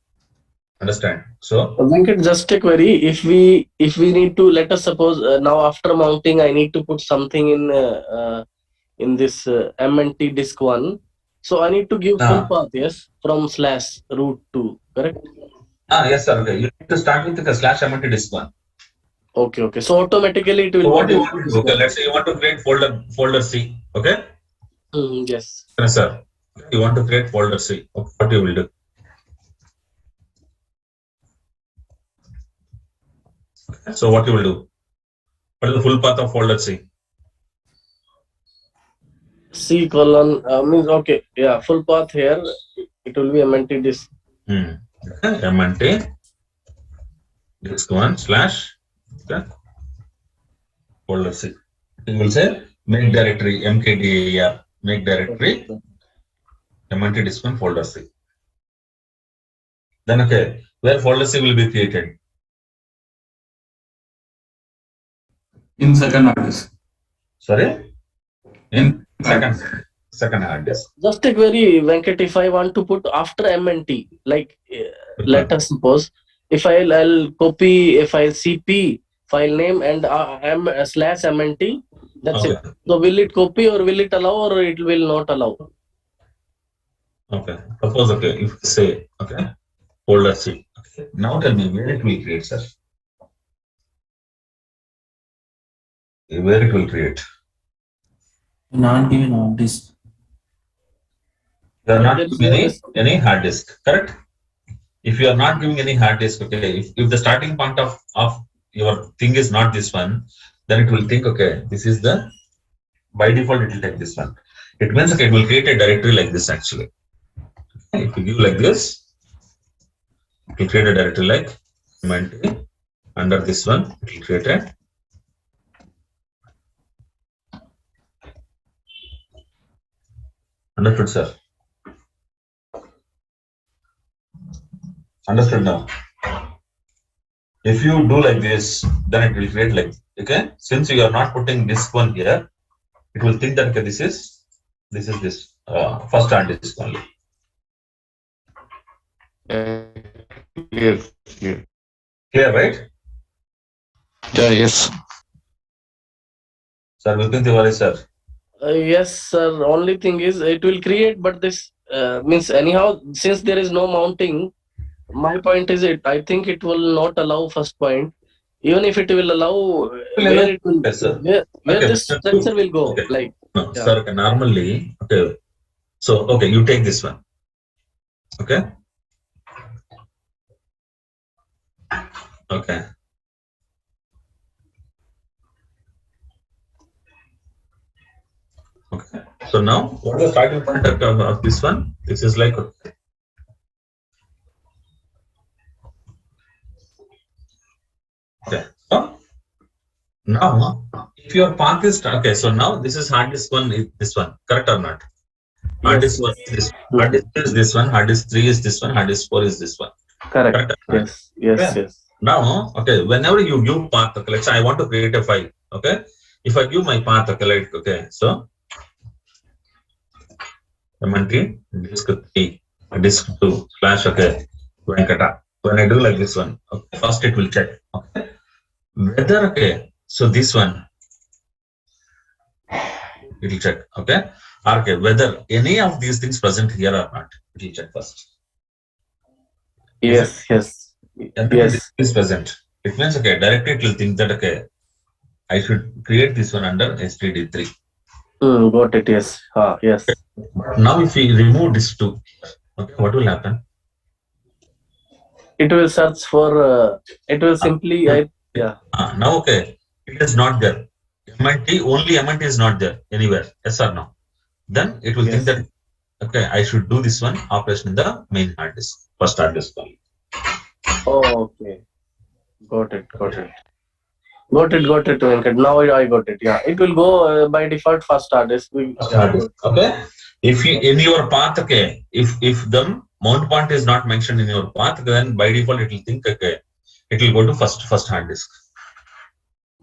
Understand? So Venkat, just a query. If we need to, let us suppose now after mounting, I need to put something in this MNT disk 1. So I need to give full path, yes, from slash root 2, correct? yes, sir. Okay, you need to start with the slash MNT disk 1. Okay. So automatically it will. So what do you want to do? Okay, let's say you want to create folder C. Okay. Yes. Yes, sir. You want to create folder C. Okay, what you will do? Okay, so what you will do? What is the full path of folder C? C colon means okay. Yeah, full path here. It will be MNT disk. Okay. MNT disk 1 slash okay, folder C. You will say make directory mkdir make directory MNT disk 1 folder C. Then okay, where folder C will be created? In second hard disk. Sorry? In second hard disk. Just a query, Venkat, if I want to put after MNT, like let us suppose if I'll copy a file CP file name and slash MNT, that's Okay. it. So will it copy or will it allow or it will not allow? Okay. Suppose okay, if you say okay, folder C. Okay. Now tell me where it will create, sir. Where it will create? Not given hard disk. You are not giving any hard disk, correct? If you are not giving any hard disk, okay, if the starting point of your thing is not this one, then it will think, okay, this is the, by default, it will take this one. It means, okay, it will create a directory like this actually. Okay, if you give like this, it will create a directory like MNT. Under this one, it will create a understood, sir. Understood now. If you do like this, then it will create like okay. Since you are not putting this one here, it will think that okay, this is this first hard disk only. Clear. Clear, right? Yeah, yes. Sir, Vipin Tiwari, sir. Yes, sir. Only thing is it will create, but this means anyhow, since there is no mounting, my point is I think it will not allow first point. Even if it will allow, where it will, Yes, sir. where Okay, this structure will go, okay. like, No, yeah. sir, okay, normally, okay. So, okay, you take this one. Okay. Okay. Okay. So now, what is the starting point of this one? This is like, okay. So now, if your path is okay, so now this is hard disk one, is this one, correct or not? Hard Yes, disk one yes. is this, hard disk is this one, hard disk 3 is this one, hard disk 4 is this one. Correct. Correct or not? Yes, yes, Okay. yes. Now, okay, whenever you give path, okay, let's say I want to create a file, okay. If I give my path, okay, like, okay, so MNT disk 3, disk 2 slash, okay, Venkata. When I do like this one, okay, first it will check, okay, whether, okay, so this one, it will check, okay, okay, whether any of these things present here or not, it will check first. Yes, yes, And then yes. this is present. It means, okay, directly it will think that, okay, I should create this one under STD3. Got it. Yes. Yes. But now if we remove this 2, okay, what will happen? It will search for. It will simply. Yeah. Now, okay, it is not there. MNT, only MNT is not there anywhere. Yes or no? Then it will think Yes. that, okay, I should do this one operation in the main hard disk, first hard disk only. Oh, okay. Got it. Got it. Got it. Got it, Venkat. Now I got it. Yeah. It will go by default first hard disk. Hard disk. Okay. If you in your path, okay, if the mount point is not mentioned in your path, then by default it will think, okay, it will go to first hard disk.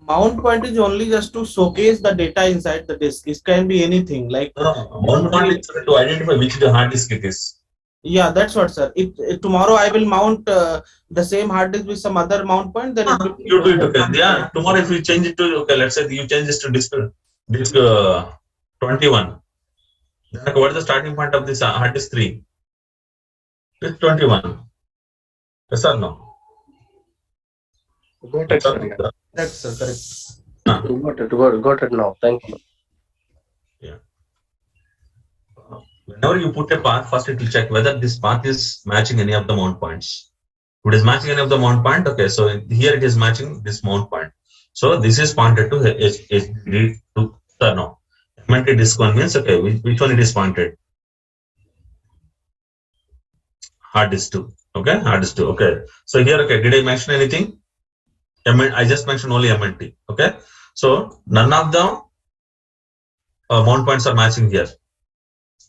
Mount point is only just to showcase the data inside the disk. It can be anything like Mount point is to identify which the hard disk it is. Yeah, that's what, sir. If tomorrow I will mount the same hard disk with some other mount point, then it will be You do it, okay. Yeah, tomorrow if you change it to, okay, let's say you change this to disk 21. Then, okay, what is the starting point of this hard disk 3? It's 21. Yes or no? Got it, sir. Yeah. correct, sir. Correct. Got it now. Thank you. Yeah. Whenever you put a path, first it will check whether this path is matching any of the mount points. If it is matching any of the mount point, okay, so here it is matching this mount point. So this is pointed to HDD to no. MNT disk 1 means, okay, which one it is pointed? Hard disk 2. Okay, hard disk 2. Okay. So here, okay, did I mention anything? I just mentioned only MNT. Okay. So none of the mount points are matching here.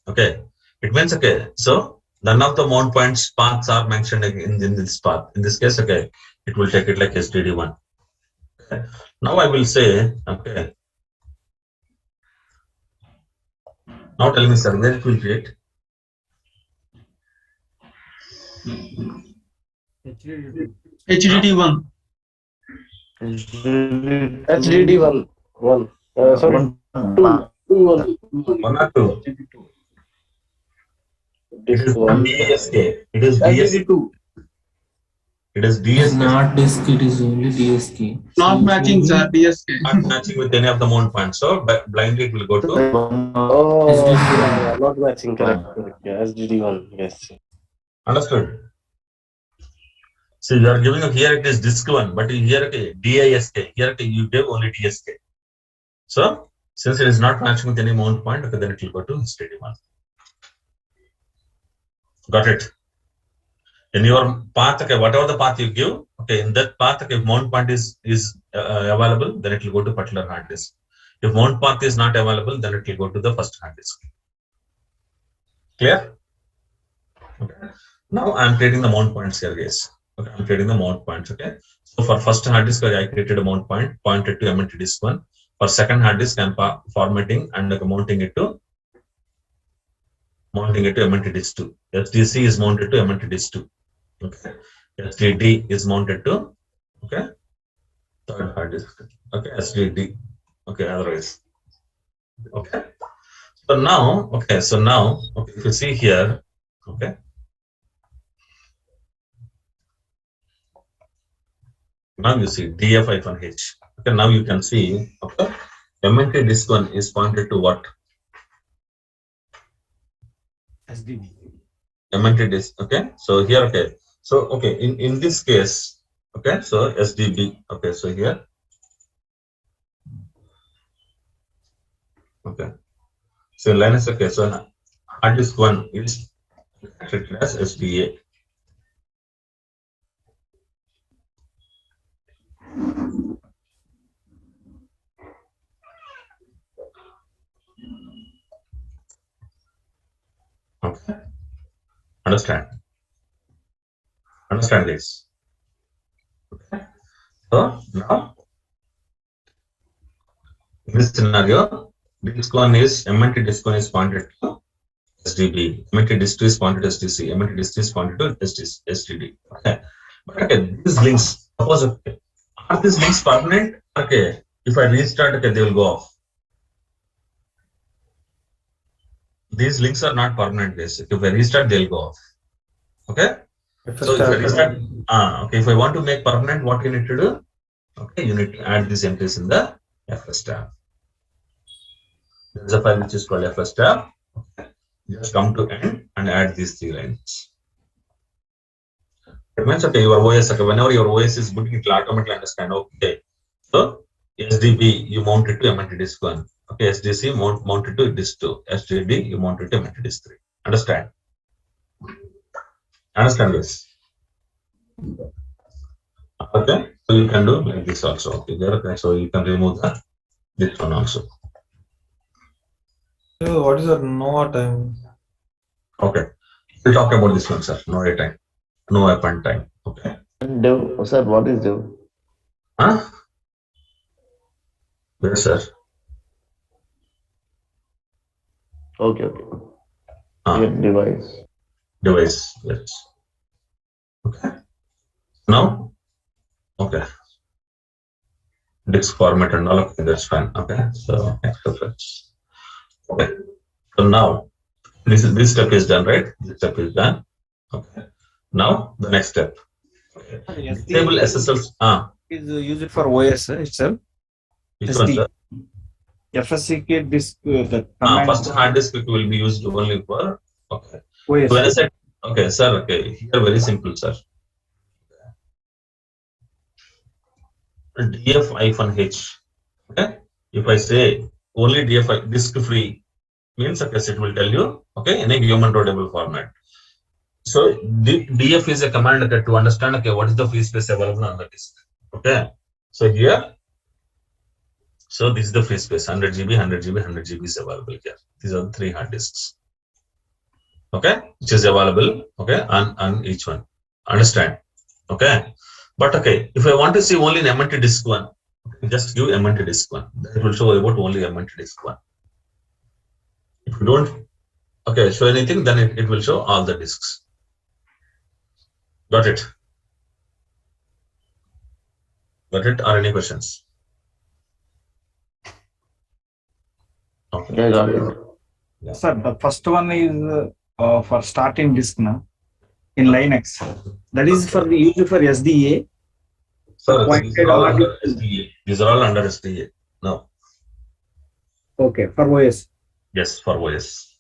Okay. It means, okay, so none of the mount points paths are mentioned in this path. In this case, okay, it will take it like STD1. Okay. Now I will say, okay. Now tell me, sir, where it will create? HDD1. HDD1. Sorry. Two. 1 or 2? It is DSK. It is DSK. HDD2. It is DSK. Not disk, it is only DSK. Not matching, sir. DSK. Not matching with any of the mount points. So blindly it will go to. Oh, yeah, not matching. Correct. Yeah, SDD1. Yes. Understood. So you are giving here it is disk 1, but here, okay, DISK. Here, okay, you give only DSK. So since it is not matching with any mount point, okay, then it will go to STD1. Got it. In your path, okay, whatever the path you give, okay, in that path, okay, if mount point is available, then it will go to particular hard disk. If mount path is not available, then it will go to the first hard disk. Clear? Okay. Now I am creating the mount points here, guys. Okay, I'm creating the mount points. Okay. So for first hard disk, I created a mount point pointed to MNT disk 1. For second hard disk, I'm formatting and mounting it to MNT disk 2. SDC is mounted to MNT disk 2. Okay. SDD is mounted to, okay, third hard disk. Okay, SDD. Okay, otherwise. Okay. So now, okay, if you see here, okay. Now you see DF-H. Okay, now you can see, okay, MNT disk 1 is pointed to what? SDB. MNT disk, okay. So here, okay. So, okay, in this case, okay, so SDB, okay, so here, okay. So Linus, okay, so hard disk 1 is treated as SDA. Okay. Understand this. Okay. So now in this scenario, disk 1 is MNT disk 1 is pointed to SDB, MNT disk 2 is pointed to SDC, MNT disk 3 is pointed to SDD. Okay. But okay, these links, suppose okay, are these links permanent? Okay. If I restart, okay, they will go off. These links are not permanent basic. If I restart, they'll go off. Okay. So if I restart, okay, if I want to make permanent, what you need to do? Okay, you need to add these entries in the FS tab. There's a file which is called FS tab. Okay. Just come to end and add these 3 lines. It means okay, your OS, okay, whenever your OS is booting, it will automatically understand. Okay, so SDB you mount it to MNT disk 1. Okay, SDC mount it to disk 2. SDD you mount it to MNT disk 3. Understand? Understand this? Okay, so you can do like this also. Okay, there. Okay, so you can remove this one also. So what is the no time? Okay, we'll talk about this one, sir. No A time, no append time. Okay. Dev, sir, what is Dev? Huh? Yes, sir. Okay. Get device. Device. Yes. Okay. Now, okay. Disk format and all. Okay, that's fine. Okay. So next reference. Okay. So now this step is done, right? This step is done. Okay. Now the next step. Okay. Disable SSLs. Is used for OS itself. Which one, sir? FSCK disk. The command First hard disk will be used only for okay. OS. So when I said okay, sir. Okay, here very simple, sir. DF-H. Okay. If I say only DF disk free means okay, it will tell you okay in a human roadable format. So DF is a command okay, to understand okay what is the free space available on the disk. Okay. So here, so this is the free space 100 GB, 100 GB, 100 GB is available here. These are the 3 hard disks. Okay, which is available okay on each one. Understand? Okay. But okay, if I want to see only in MNT disk 1, just give MNT disk 1. That will show about only MNT disk 1. If you don't okay show anything, then it will show all the disks. Got it? Got it? Or any questions? Okay. Yeah, got it. Yeah. Sir, the first one is for starting disk now in Linux. That is for the used for SDA. So these are all under SDA. These are all under SDA. No. Okay, for OS. Yes, for OS.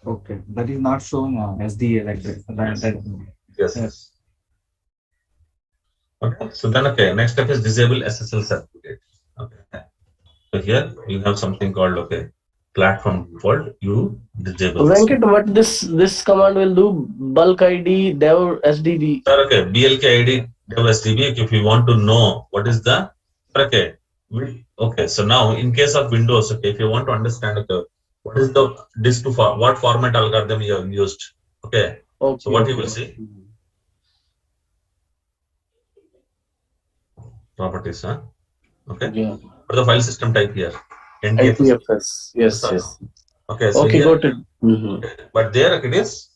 Okay, that is not shown on SDA like that. Yes. Okay. So then okay, next step is disable SSL certificate. Okay. So here you have something called okay platform default. You disable. Venkat, what this command will do? Bulk ID dev SDB. Sir, okay, BLK ID dev SDB. If you want to know what is the okay, okay. So now in case of Windows, okay, if you want to understand okay, what is the disk to what format algorithm you have used, okay. So what you will see properties, huh? Okay. Yeah. For the file system type here, NTFS. Yes. Okay. So okay, here, got it. Okay, but there it is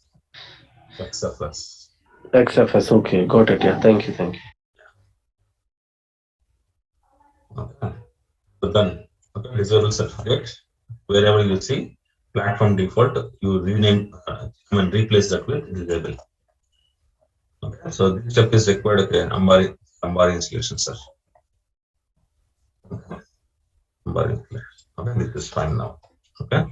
XFS. XFS. Okay, got it. Yeah. Thank you. Okay. So then, okay, disable certificate wherever you see platform default, you rename, replace that with disable. Okay, so this step is required. Okay, Ambari installation, sir. Ambari installation. Okay, this is fine now. Okay,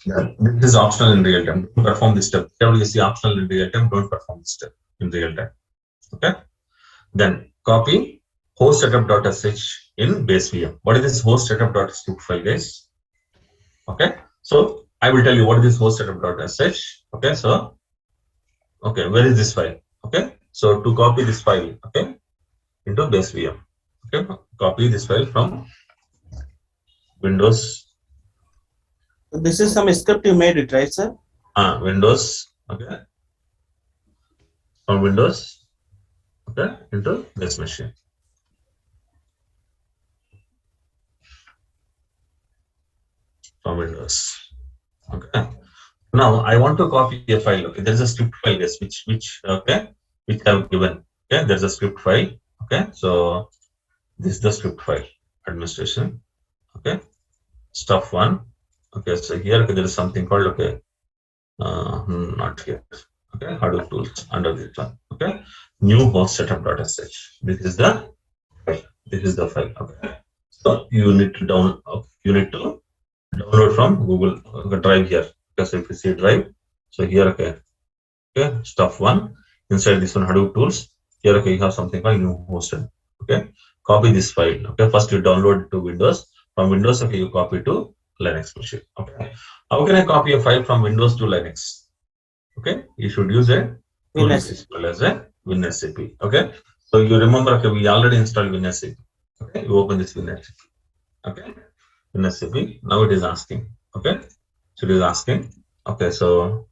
yeah, this is optional in real time. Don't perform this step. Whenever you see optional in real time, don't perform this step in real time. Okay, then copy host setup.sh in base VM. What is this host setup.script file, guys? Okay, so I will tell you what is this host setup.sh. Okay, so okay, where is this file? Okay, so to copy this file, okay, into base VM. Okay, copy this file from Windows. This is some script you made it, right, sir? Windows. Okay, from Windows. Okay, into this machine. From Windows. Okay. Now I want to copy a file. Okay, there's a script file, guys, which I've given. Okay, there's a script file. Okay, so this is the script file. Administration. Okay, stuff one. Okay, so here okay, there is something called not here. Okay, Hadoop tools under this one. Okay, new host setup.sh. This is the file. This is the file. Okay, so you need to download from Google Drive here. Because if you see Drive, so here okay, stuff one inside this one Hadoop tools. Here okay, you have something called new hosted. Okay, copy this file. Okay, first you download it to Windows. From Windows, okay, you copy to Linux machine. Okay, how can I copy a file from Windows to Linux? Okay, you should use a tool as well as a WinSCP. Okay, so you remember, okay, we already installed WinSCP. Okay, you open this WinSCP. Okay, WinSCP. Now it is asking. Okay, so it is asking. Okay, so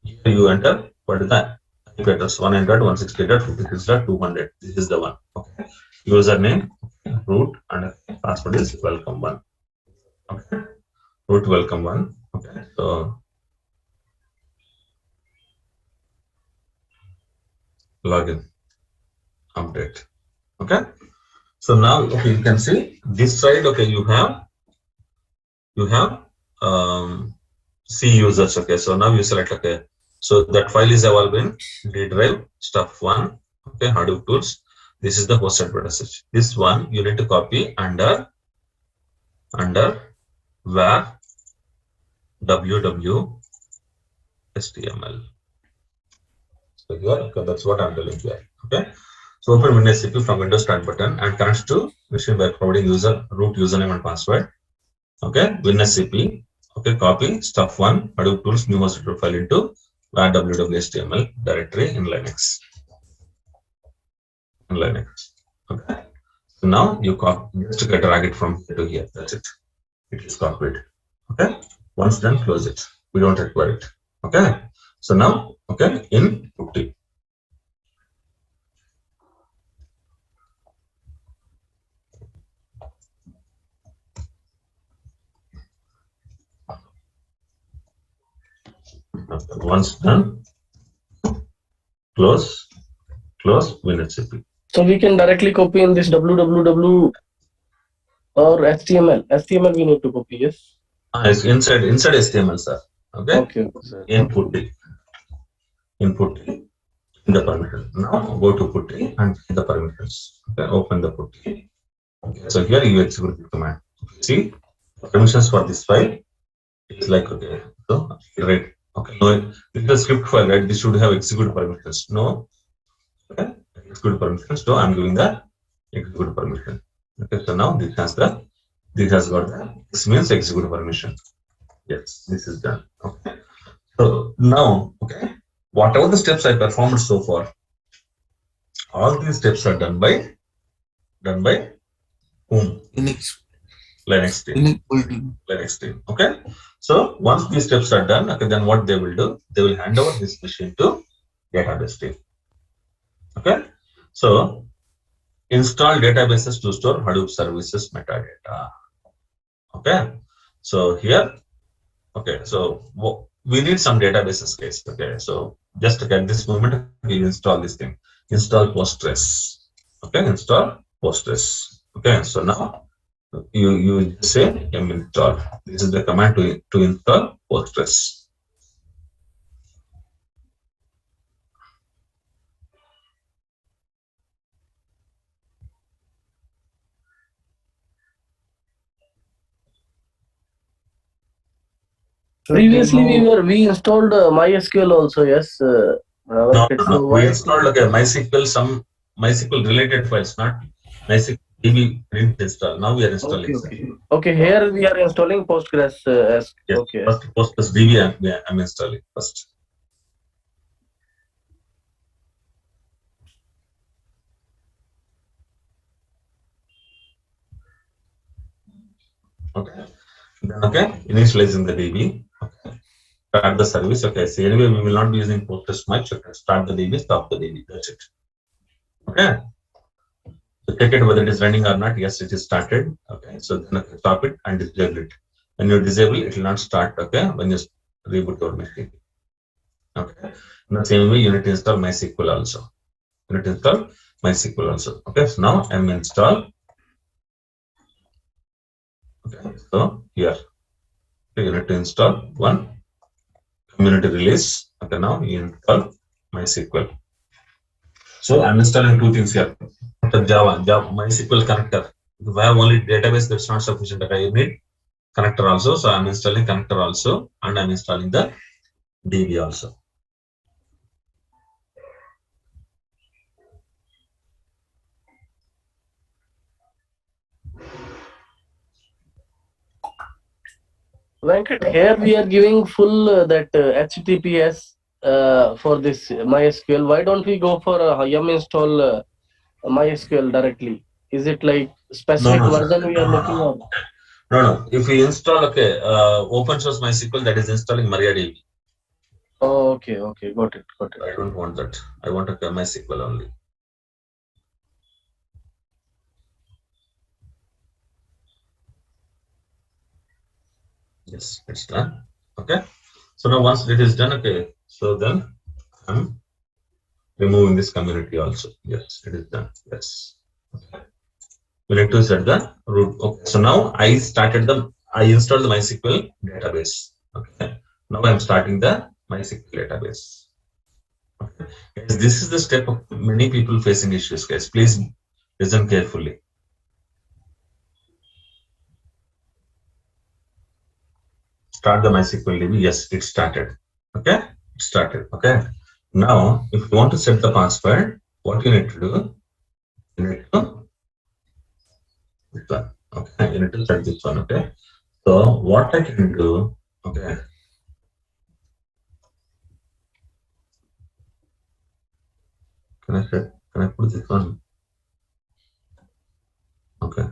here you enter what is that? IP address 100.168.56.200. This is the one. Okay, username, root, and password is welcome1. Okay, root welcome1. Okay, so login, update. Okay, so now okay, you can see this side. Okay, you have C users. Okay, so now you select okay. So that file is available in D drive stuff one. Okay, Hadoop tools. This is the hosted process. This one you need to copy under var www HTML. So here, okay, that's what I'm telling you. Okay, so open WinSCP from Windows Start button and connects to machine by providing root username and password. Okay, WinSCP. Okay, copy stuff one Hadoop tools new hosted file into var www HTML directory in Linux. Okay, so now you just drag it from here to here. That's it. It is copied. Okay, once done, close it. We don't require it. Okay, so now okay in Putty. Once done, close WinSCP. So we can directly copy in this www or HTML. HTML we need to copy, yes? It's inside HTML, sir. Okay. Okay, sir. In Putty. In the permission. Now go to Putty and see the permissions. Okay, open the Putty. Okay, so here you execute the command. See permissions for this file. It's like okay. So right. Okay. No, this is a script file, right? This should have execute permissions. No. Okay. Execute permissions. So I'm giving the execute permission. Okay. So now this has got this means execute permission. Yes, this is done. Okay. So now, okay, whatever the steps I performed so far, all these steps are done by whom? Linux team. Okay. So once these steps are done, okay, then what they will do? They will hand over this machine to database team. Okay. So install databases to store Hadoop services metadata. Okay. So here, okay, so we need some databases, guys. Okay, so just at this moment, we install this thing. Install Postgres. Okay, install Postgres. Okay, so now you just say install. This is the command to install Postgres. Previously, we installed MySQL also. Yes. No, So we why installed MySQL, some MySQL related files, not MySQL DB didn't install. Now we are installing. Okay, here we are installing Postgres. Yes, Okay. first Postgres DB I'm installing first. Okay. Then initializing the DB. Okay. Start the service. Okay. So anyway, we will not be using Postgres much. Okay. Start the DB, stop the DB. That's it. Okay. So check it whether it is running or not. Yes, it is started. Okay. So then stop it and disable it. When you disable, it will not start. Okay. When you reboot your machine. Okay. In the same way, you need to install MySQL also. You need to install MySQL also. Okay. So now I'm install. Okay. So here you need to install one community release. Okay. Now you install MySQL. So I'm installing two things here. Java MySQL connector. If I have only database, that's not sufficient. Okay. You need connector also. So I'm installing connector also, and I'm installing the DB also. Venkat, here we are giving full that HTTPS for this MySQL. Why don't we go for yum install MySQL directly? Is it like specific version we are looking on? No. If we install open source MySQL, that is installing MariaDB. Oh, okay, got it. I don't want that. I want a MySQL only. Yes, it's done. Okay. So now once it is done, okay. So then I'm removing this community also. Yes, it is done. Yes. Okay. We need to set the root. Okay. So now I installed the MySQL database. Okay. Now I'm starting the MySQL database. Okay. Guys, this is the step of many people facing issues, guys. Please listen carefully. Start the MySQL DB. Yes, it started. Okay, it started. Okay. Now, if you want to set the password, what you need to do? You need to this one. Okay, you need to set this one. Okay. So what I can do? Okay. Can I put this one? Okay.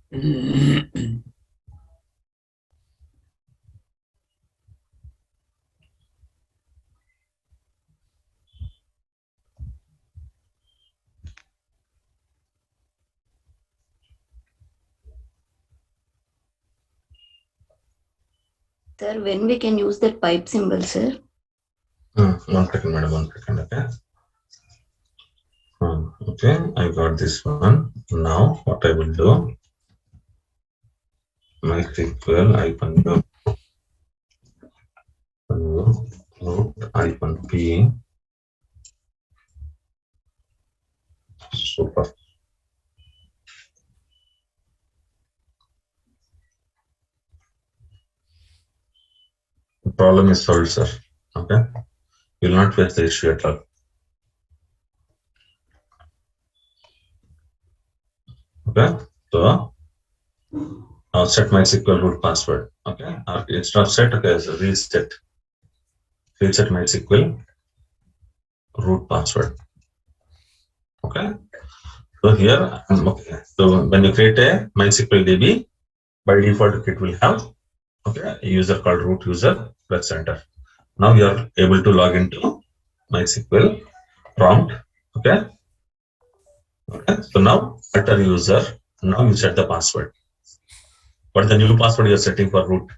Sir, when we can use that pipe symbol, sir? 1 second, madam. 1 second. Okay. Okay, I got this one. Now, what I will do? MySQL root -p. Super. The problem is solved, sir. Okay. You will not face the issue at all. Okay. So, now set MySQL root password. Okay. It's not set. Okay. So reset. Reset MySQL root password. Okay. So here, okay. So when you create a MySQL DB, by default it will have a user called root user, press enter. Now you are able to log into MySQL prompt. Okay. So now enter user. Now you set the password. What is the new password you are setting for root?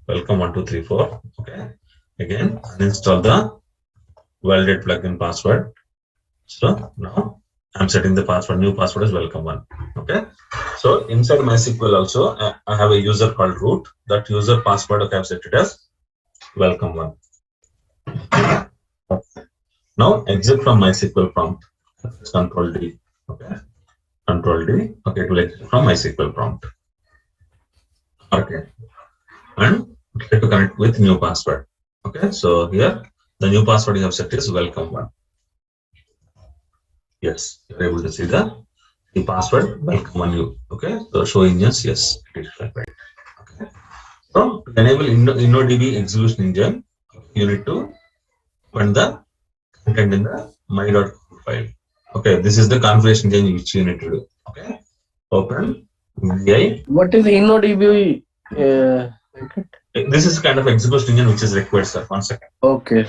Welcome 1234. Okay. Again, uninstall the validate plugin password. So now I'm setting the password. New password is welcome 1. Okay. So inside MySQL also, I have a user called root. That user password, okay, I've set it as welcome 1. Now exit from MySQL prompt. Control D. Okay. Control D. Okay, it will exit from MySQL prompt. Okay. And try to connect with new password. Okay. So here the new password you have set is welcome 1. Yes, you're able to see the password welcome 1. Okay. So show engines, yes, it is right. Okay. So to enable InnoDB execution engine, you need to open the content in the my.code file. Okay, this is the configuration engine which you need to do. Okay, open VI. What is InnoDB? This is kind of execution engine which is required, sir. 1 second. Okay,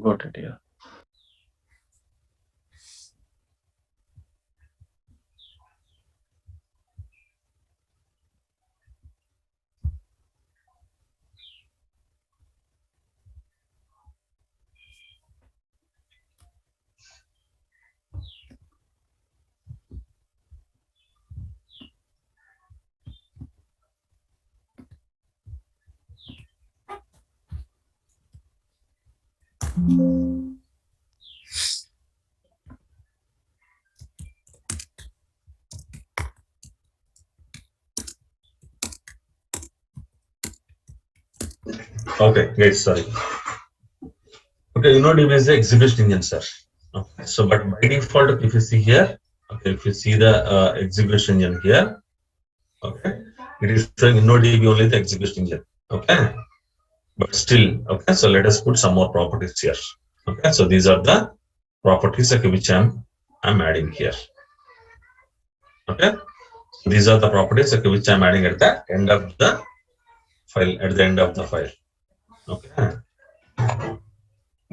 got it. Yeah. Okay, great. Sorry. Okay, InnoDB is the execution engine, sir. Okay, so but by default, if you see here, okay, if you see the execution engine here, okay, it is showing InnoDB only the execution engine. Okay, but still, okay, so let us put some more properties here. Okay, so these are the properties, okay, which I'm adding here. Okay, so these are the properties, okay, which I'm adding at the end of the file. Okay,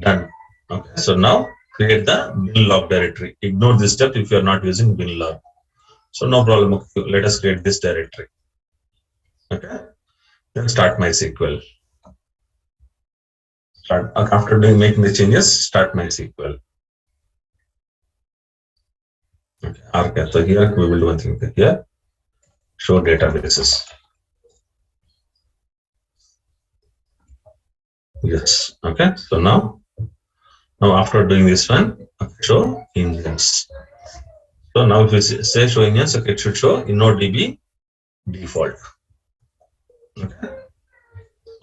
done. Okay, so now create the bin log directory. Ignore this step if you are not using bin log. So no problem. Okay, let us create this directory. Okay, then start MySQL. Start after making the changes. Start MySQL. Okay, so here we will do one thing. Here, show databases. Yes. Okay. So now after doing this one, show engines. So now if you say show engines, okay, it should show InnoDB default. Okay.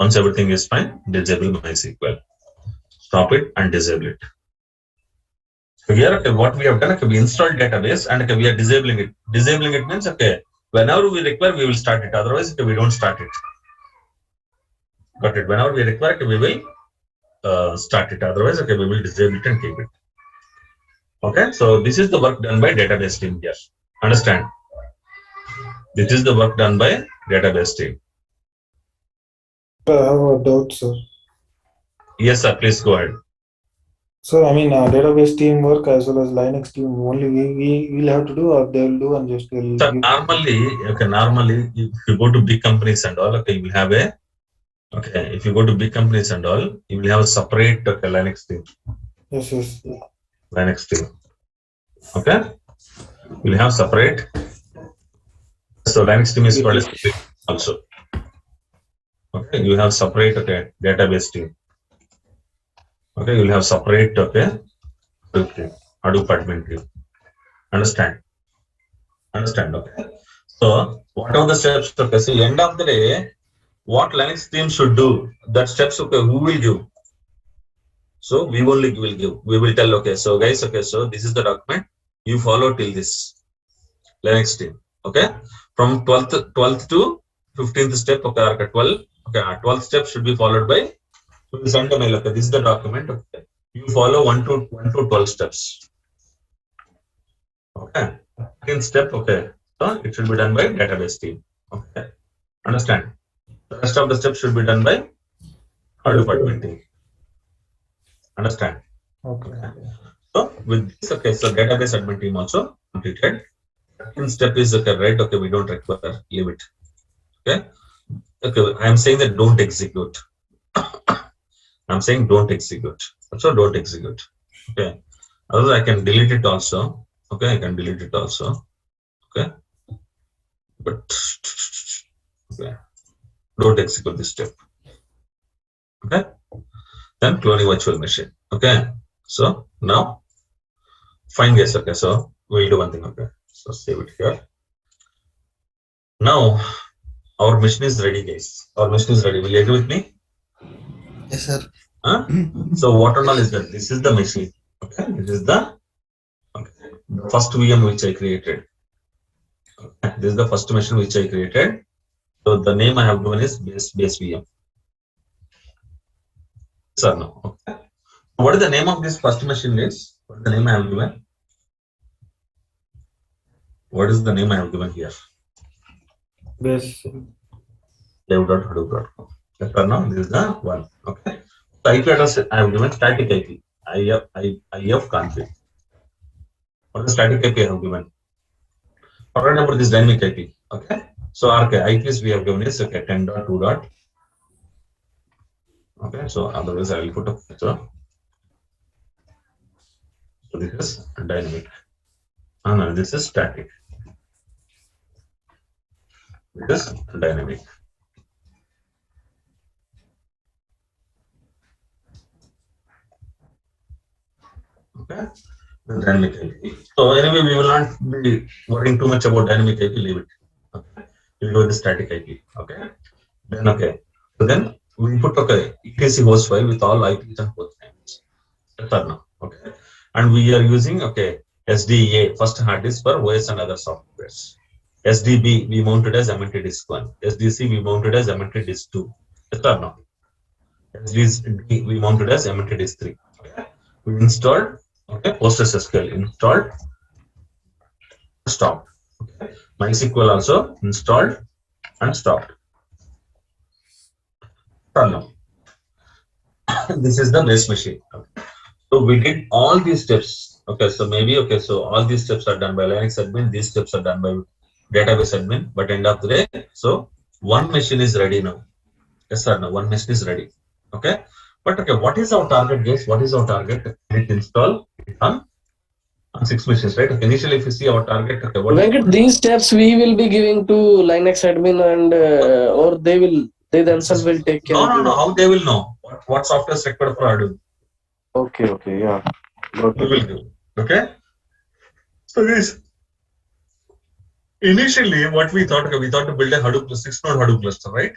Once everything is fine, disable MySQL. Stop it and disable it. So here, okay, what we have done, okay, we installed database and okay, we are disabling it. Disabling it means, okay, whenever we require, we will start it. Otherwise, okay, we don't start it. Got it? Whenever we require, okay, we will start it. Otherwise, okay, we will disable it and keep it. Okay, so this is the work done by database team here. Understand? This is the work done by database team. I have a doubt, sir. Yes, sir. Please go ahead. So, I mean, database team work as well as Linux team only we will have to do, or they will do and just will So give. normally, if you go to big companies and all, okay, you will have a if you go to big companies and all, you will have a separate Linux team. Yes, yes. Linux team. Okay, you will have separate. So Linux team is called as also. Okay, you have separate database team. Okay, you will have separate Hadoop admin team. Understand? Okay. So what are the steps? Okay, so end of the day, what Linux team should do? That steps. Okay, who will give? So we only will give. We will tell. Okay, so guys. Okay, so this is the document. You follow till this. Linux team. Okay, from 12th to 15th step. Okay, 12. Okay, 12th step should be followed by. So we send a mail. Okay, this is the document. Okay, you follow 1 to 12 steps. Okay, second step. Okay, so it should be done by database team. Okay, understand? The rest of the steps should be done by Hadoop admin team. Understand? Okay. So with this, okay, so database admin team also completed. Second step is okay, right? Okay, we don't require, leave it. Okay, I am saying that don't execute. I'm saying don't execute. So don't execute. Okay, otherwise I can delete it also. Okay, I can delete it also. Okay, but okay, don't execute this step. Okay, then cloning virtual machine. Okay, so now fine, guys. Okay, so we'll do one thing. Okay, so save it here. Now our machine is ready, guys. Our machine is ready. Will you agree with me? Yes, sir. Huh? So what and all is that? This is the machine. Okay, this is the first VM which I created. Okay. This is the first machine which I created. So the name I have given is base VM. Yes or no? Okay. What is the name of this first machine is? What is the name I have given? What is the name I have given here? Base. Live.hadoop.com. Yes or no? This is the one. Okay. So IP address I have given static IP. IF config. What is static IP I have given? Forget about this dynamic IP. Okay. So IPs we have given is okay 10.2. Okay. So otherwise I will put up. So this is dynamic. No, this is static. This is dynamic. Okay. Dynamic IP. So anyway, we will not be worrying too much about dynamic IP. Leave it. Okay. We will go with the static IP. Okay. Then okay. So then we put ETC host file with all IPs and host names. Yes or no? Okay. And we are using SDA first hard disk for OS and other softwares. SDB we mounted as MNT disk 1. SDC we mounted as MNT disk 2. Yes or no? SDD we mounted as MNT disk 3. Okay. We installed PostgreSQL installed, stopped. Okay. MySQL also installed and stopped. No. This is the base machine. Okay. So we did all these steps. Okay, so maybe so all these steps are done by Linux admin. These steps are done by database admin. But end of the day, so one machine is ready now. Yes or no? One machine is ready. Okay. But what is our target, guys? What is our target? It install it on 6 machines, right? Okay, initially, if you see our target, Venkat, these steps we will be giving to Linux admin and or they themselves will take care. No. How they will know what software is required for Hadoop? Okay, yeah. We will do. Okay. So guys, initially what we thought to build a Hadoop 6-node Hadoop cluster, right?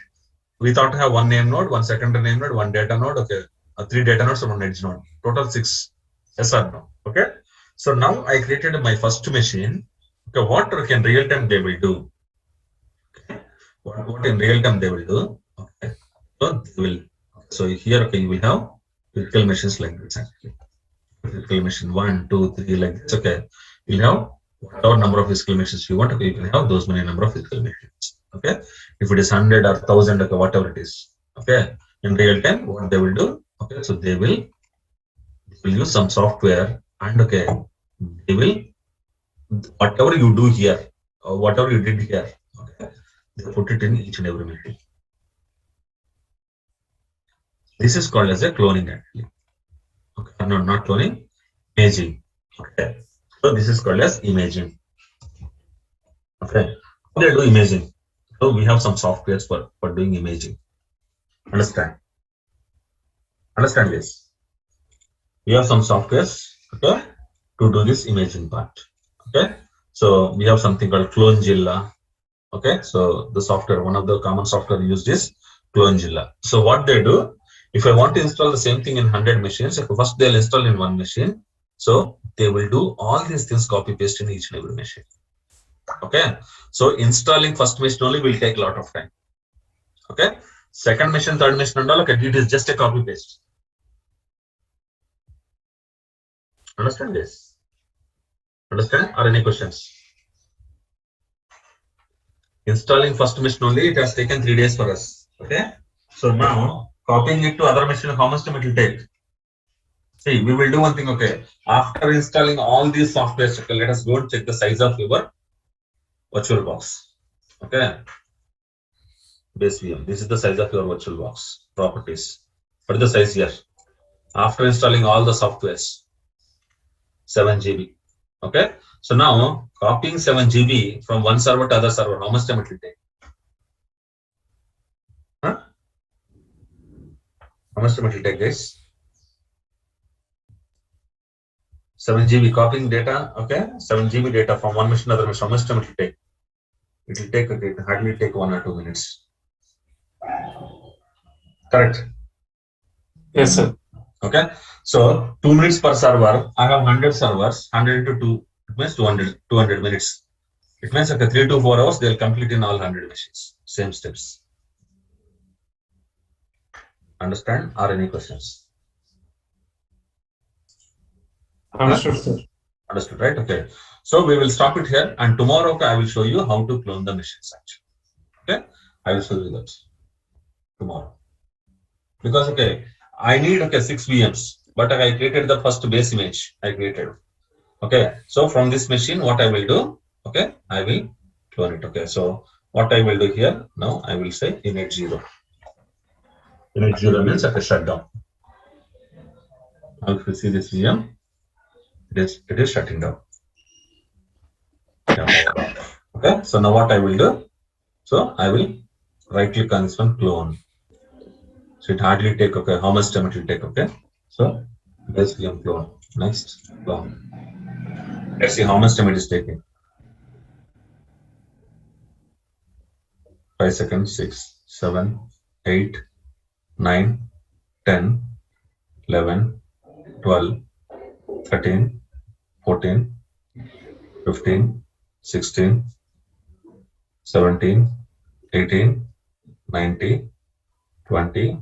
We thought to have one name node, one secondary name node, one data node, 3 data nodes and one edge node. Total 6. Yes or no? Okay. So now I created my first machine. Okay, what in real time they will do? Okay. What in real time they will do? Okay. So they will. So here you will have virtual machines like this actually. Virtual machine 1, 2, 3 like this. Okay. You have whatever number of physical machines you want, okay, you can have those many number of physical machines. Okay, if it is 100 or 1000, okay, whatever it is, okay, in real time, what they will do, okay, so they will use some software, and okay, they will, whatever you do here or whatever you did here, okay, they put it in each and every machine. This is called as a cloning actually. Okay, no, not cloning, imaging. Okay, so this is called as imaging. Okay, how they do imaging? So we have some softwares for doing imaging. Understand? Understand this? We have some softwares, okay, to do this imaging part. Okay, so we have something called Clonezilla. Okay, so the software, one of the common software used is Clonezilla. So what they do, if I want to install the same thing in 100 machines, first they'll install in one machine. So they will do all these things copy paste in each and every machine. Okay, so installing first machine only will take a lot of time. Okay, second machine, third machine and all, okay, it is just a copy paste. Understand this? Understand? Or any questions? Installing first machine only, it has taken 3 days for us. Okay, so now copying it to other machine, how much time it will take? See, we will do one thing. Okay, after installing all these softwares, okay, let us go and check the size of your virtual box. Okay, base VM, this is the size of your virtual box properties. What is the size here? After installing all the softwares, 7 GB. Okay, so now copying 7 GB from one server to other server, how much time it will take? Huh? How much time it will take, guys? 7 GB copying data, okay, 7 GB data from one machine to another machine, how much time it will take? It will take, okay, hardly take 1 or 2 minutes. Correct? Yes, sir. Okay, so 2 minutes per server. I have 100 servers, 100 into 2, it means 200 minutes. It means after 3 to 4 hours, they'll complete in all 100 machines. Same steps. Understand? Or any questions? Understood, sir. Understood, right? Okay. So we will stop it here, and tomorrow, okay, I will show you how to clone the machines actually. Okay, I will show you that tomorrow. Because okay, I need, okay, 6 VMs, but I created the first base image I created. Okay, so from this machine, what I will do, okay, I will clone it. Okay, so what I will do here now, I will say image 0. Image 0 means okay, shutdown. Now if you see this VM, it is shutting down. Yeah. Okay, so now what I will do, so I will right click on this one, clone. So it hardly take, okay, how much time it will take? Okay, so base VM clone. Next, clone. Let's see how much time it is taking. 5 seconds, 6, 7, 8, 9, 10, 11, 12, 13, 14, 15, 16, 17, 18, 19, 20,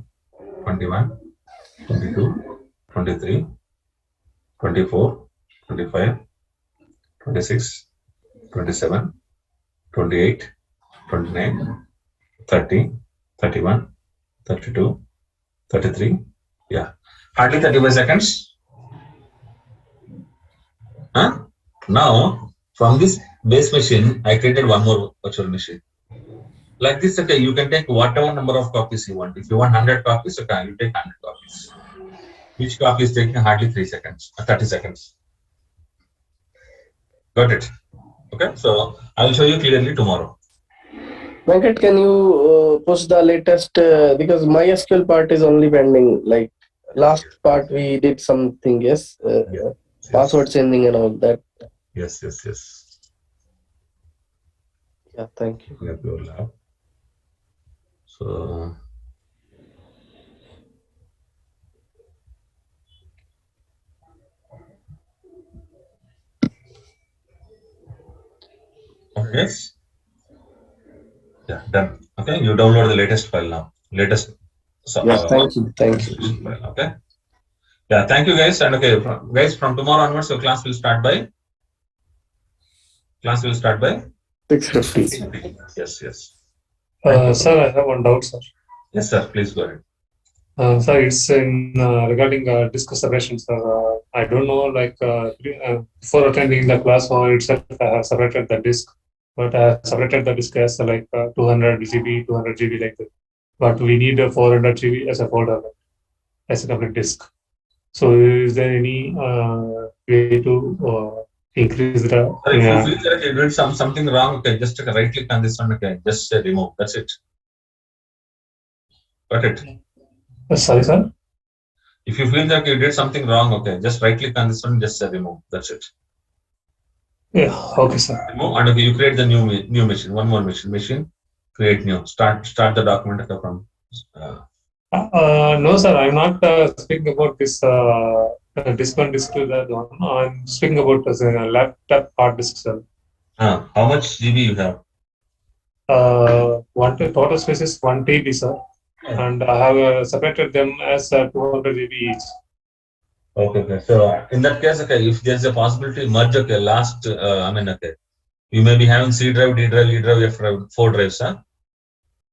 21, 22, 23, 24, 25, 26, 27, 28, 29, 30, 31, 32, 33. Yeah, hardly 35 seconds. Huh? Now, from this base machine, I created one more virtual machine. Like this, okay, you can take whatever number of copies you want. If you want 100 copies, okay, you take 100 copies. Each copy is taking hardly 3 seconds, 30 seconds. Got it? Okay, so I will show you clearly tomorrow. Venkat, can you push the latest, because MySQL part is only pending, like last part we did something, yes? Yes. Password changing and all that. Yes. Yeah, thank you. Your lab. So, okay, yes. Yeah, done. Okay, you download the latest file now. Latest. So, Yeah, thank you. File, okay. Yeah, thank you guys. And okay, guys, from tomorrow onwards, your class will start by Class will start by 6:50. Yes, yes. Thank you. Sir, I have one doubt, sir. Yes, sir. Please go ahead. Sir, it's in regarding disk separation, sir. I don't know, like before attending the class one itself, I have separated the disk, but I have separated the disk as like 200 GB, 200 GB like that. But we need a 400 GB as a folder, as a complete disk. So, is there any way to increase the? Sir, if you feel that you did something wrong, okay, just right click on this one, okay, just remove. That's it. Got it. Sorry, sir. If you feel that you did something wrong, okay, just right click on this one, just remove. That's it. Yeah. Okay, sir. Remove, and okay, you create the new machine. One more machine. Create new. Start the document from. No, sir. I'm not speaking about this disk one, disk two, that one. I'm speaking about this laptop hard disk, sir. How much GB you have? Total space is 1 TB, sir. And I have separated them as 200 GB each. Okay. So in that case, okay, if there's a possibility merge, okay, okay, you may be having C drive, D drive, E drive, F drive, 4 drives, huh?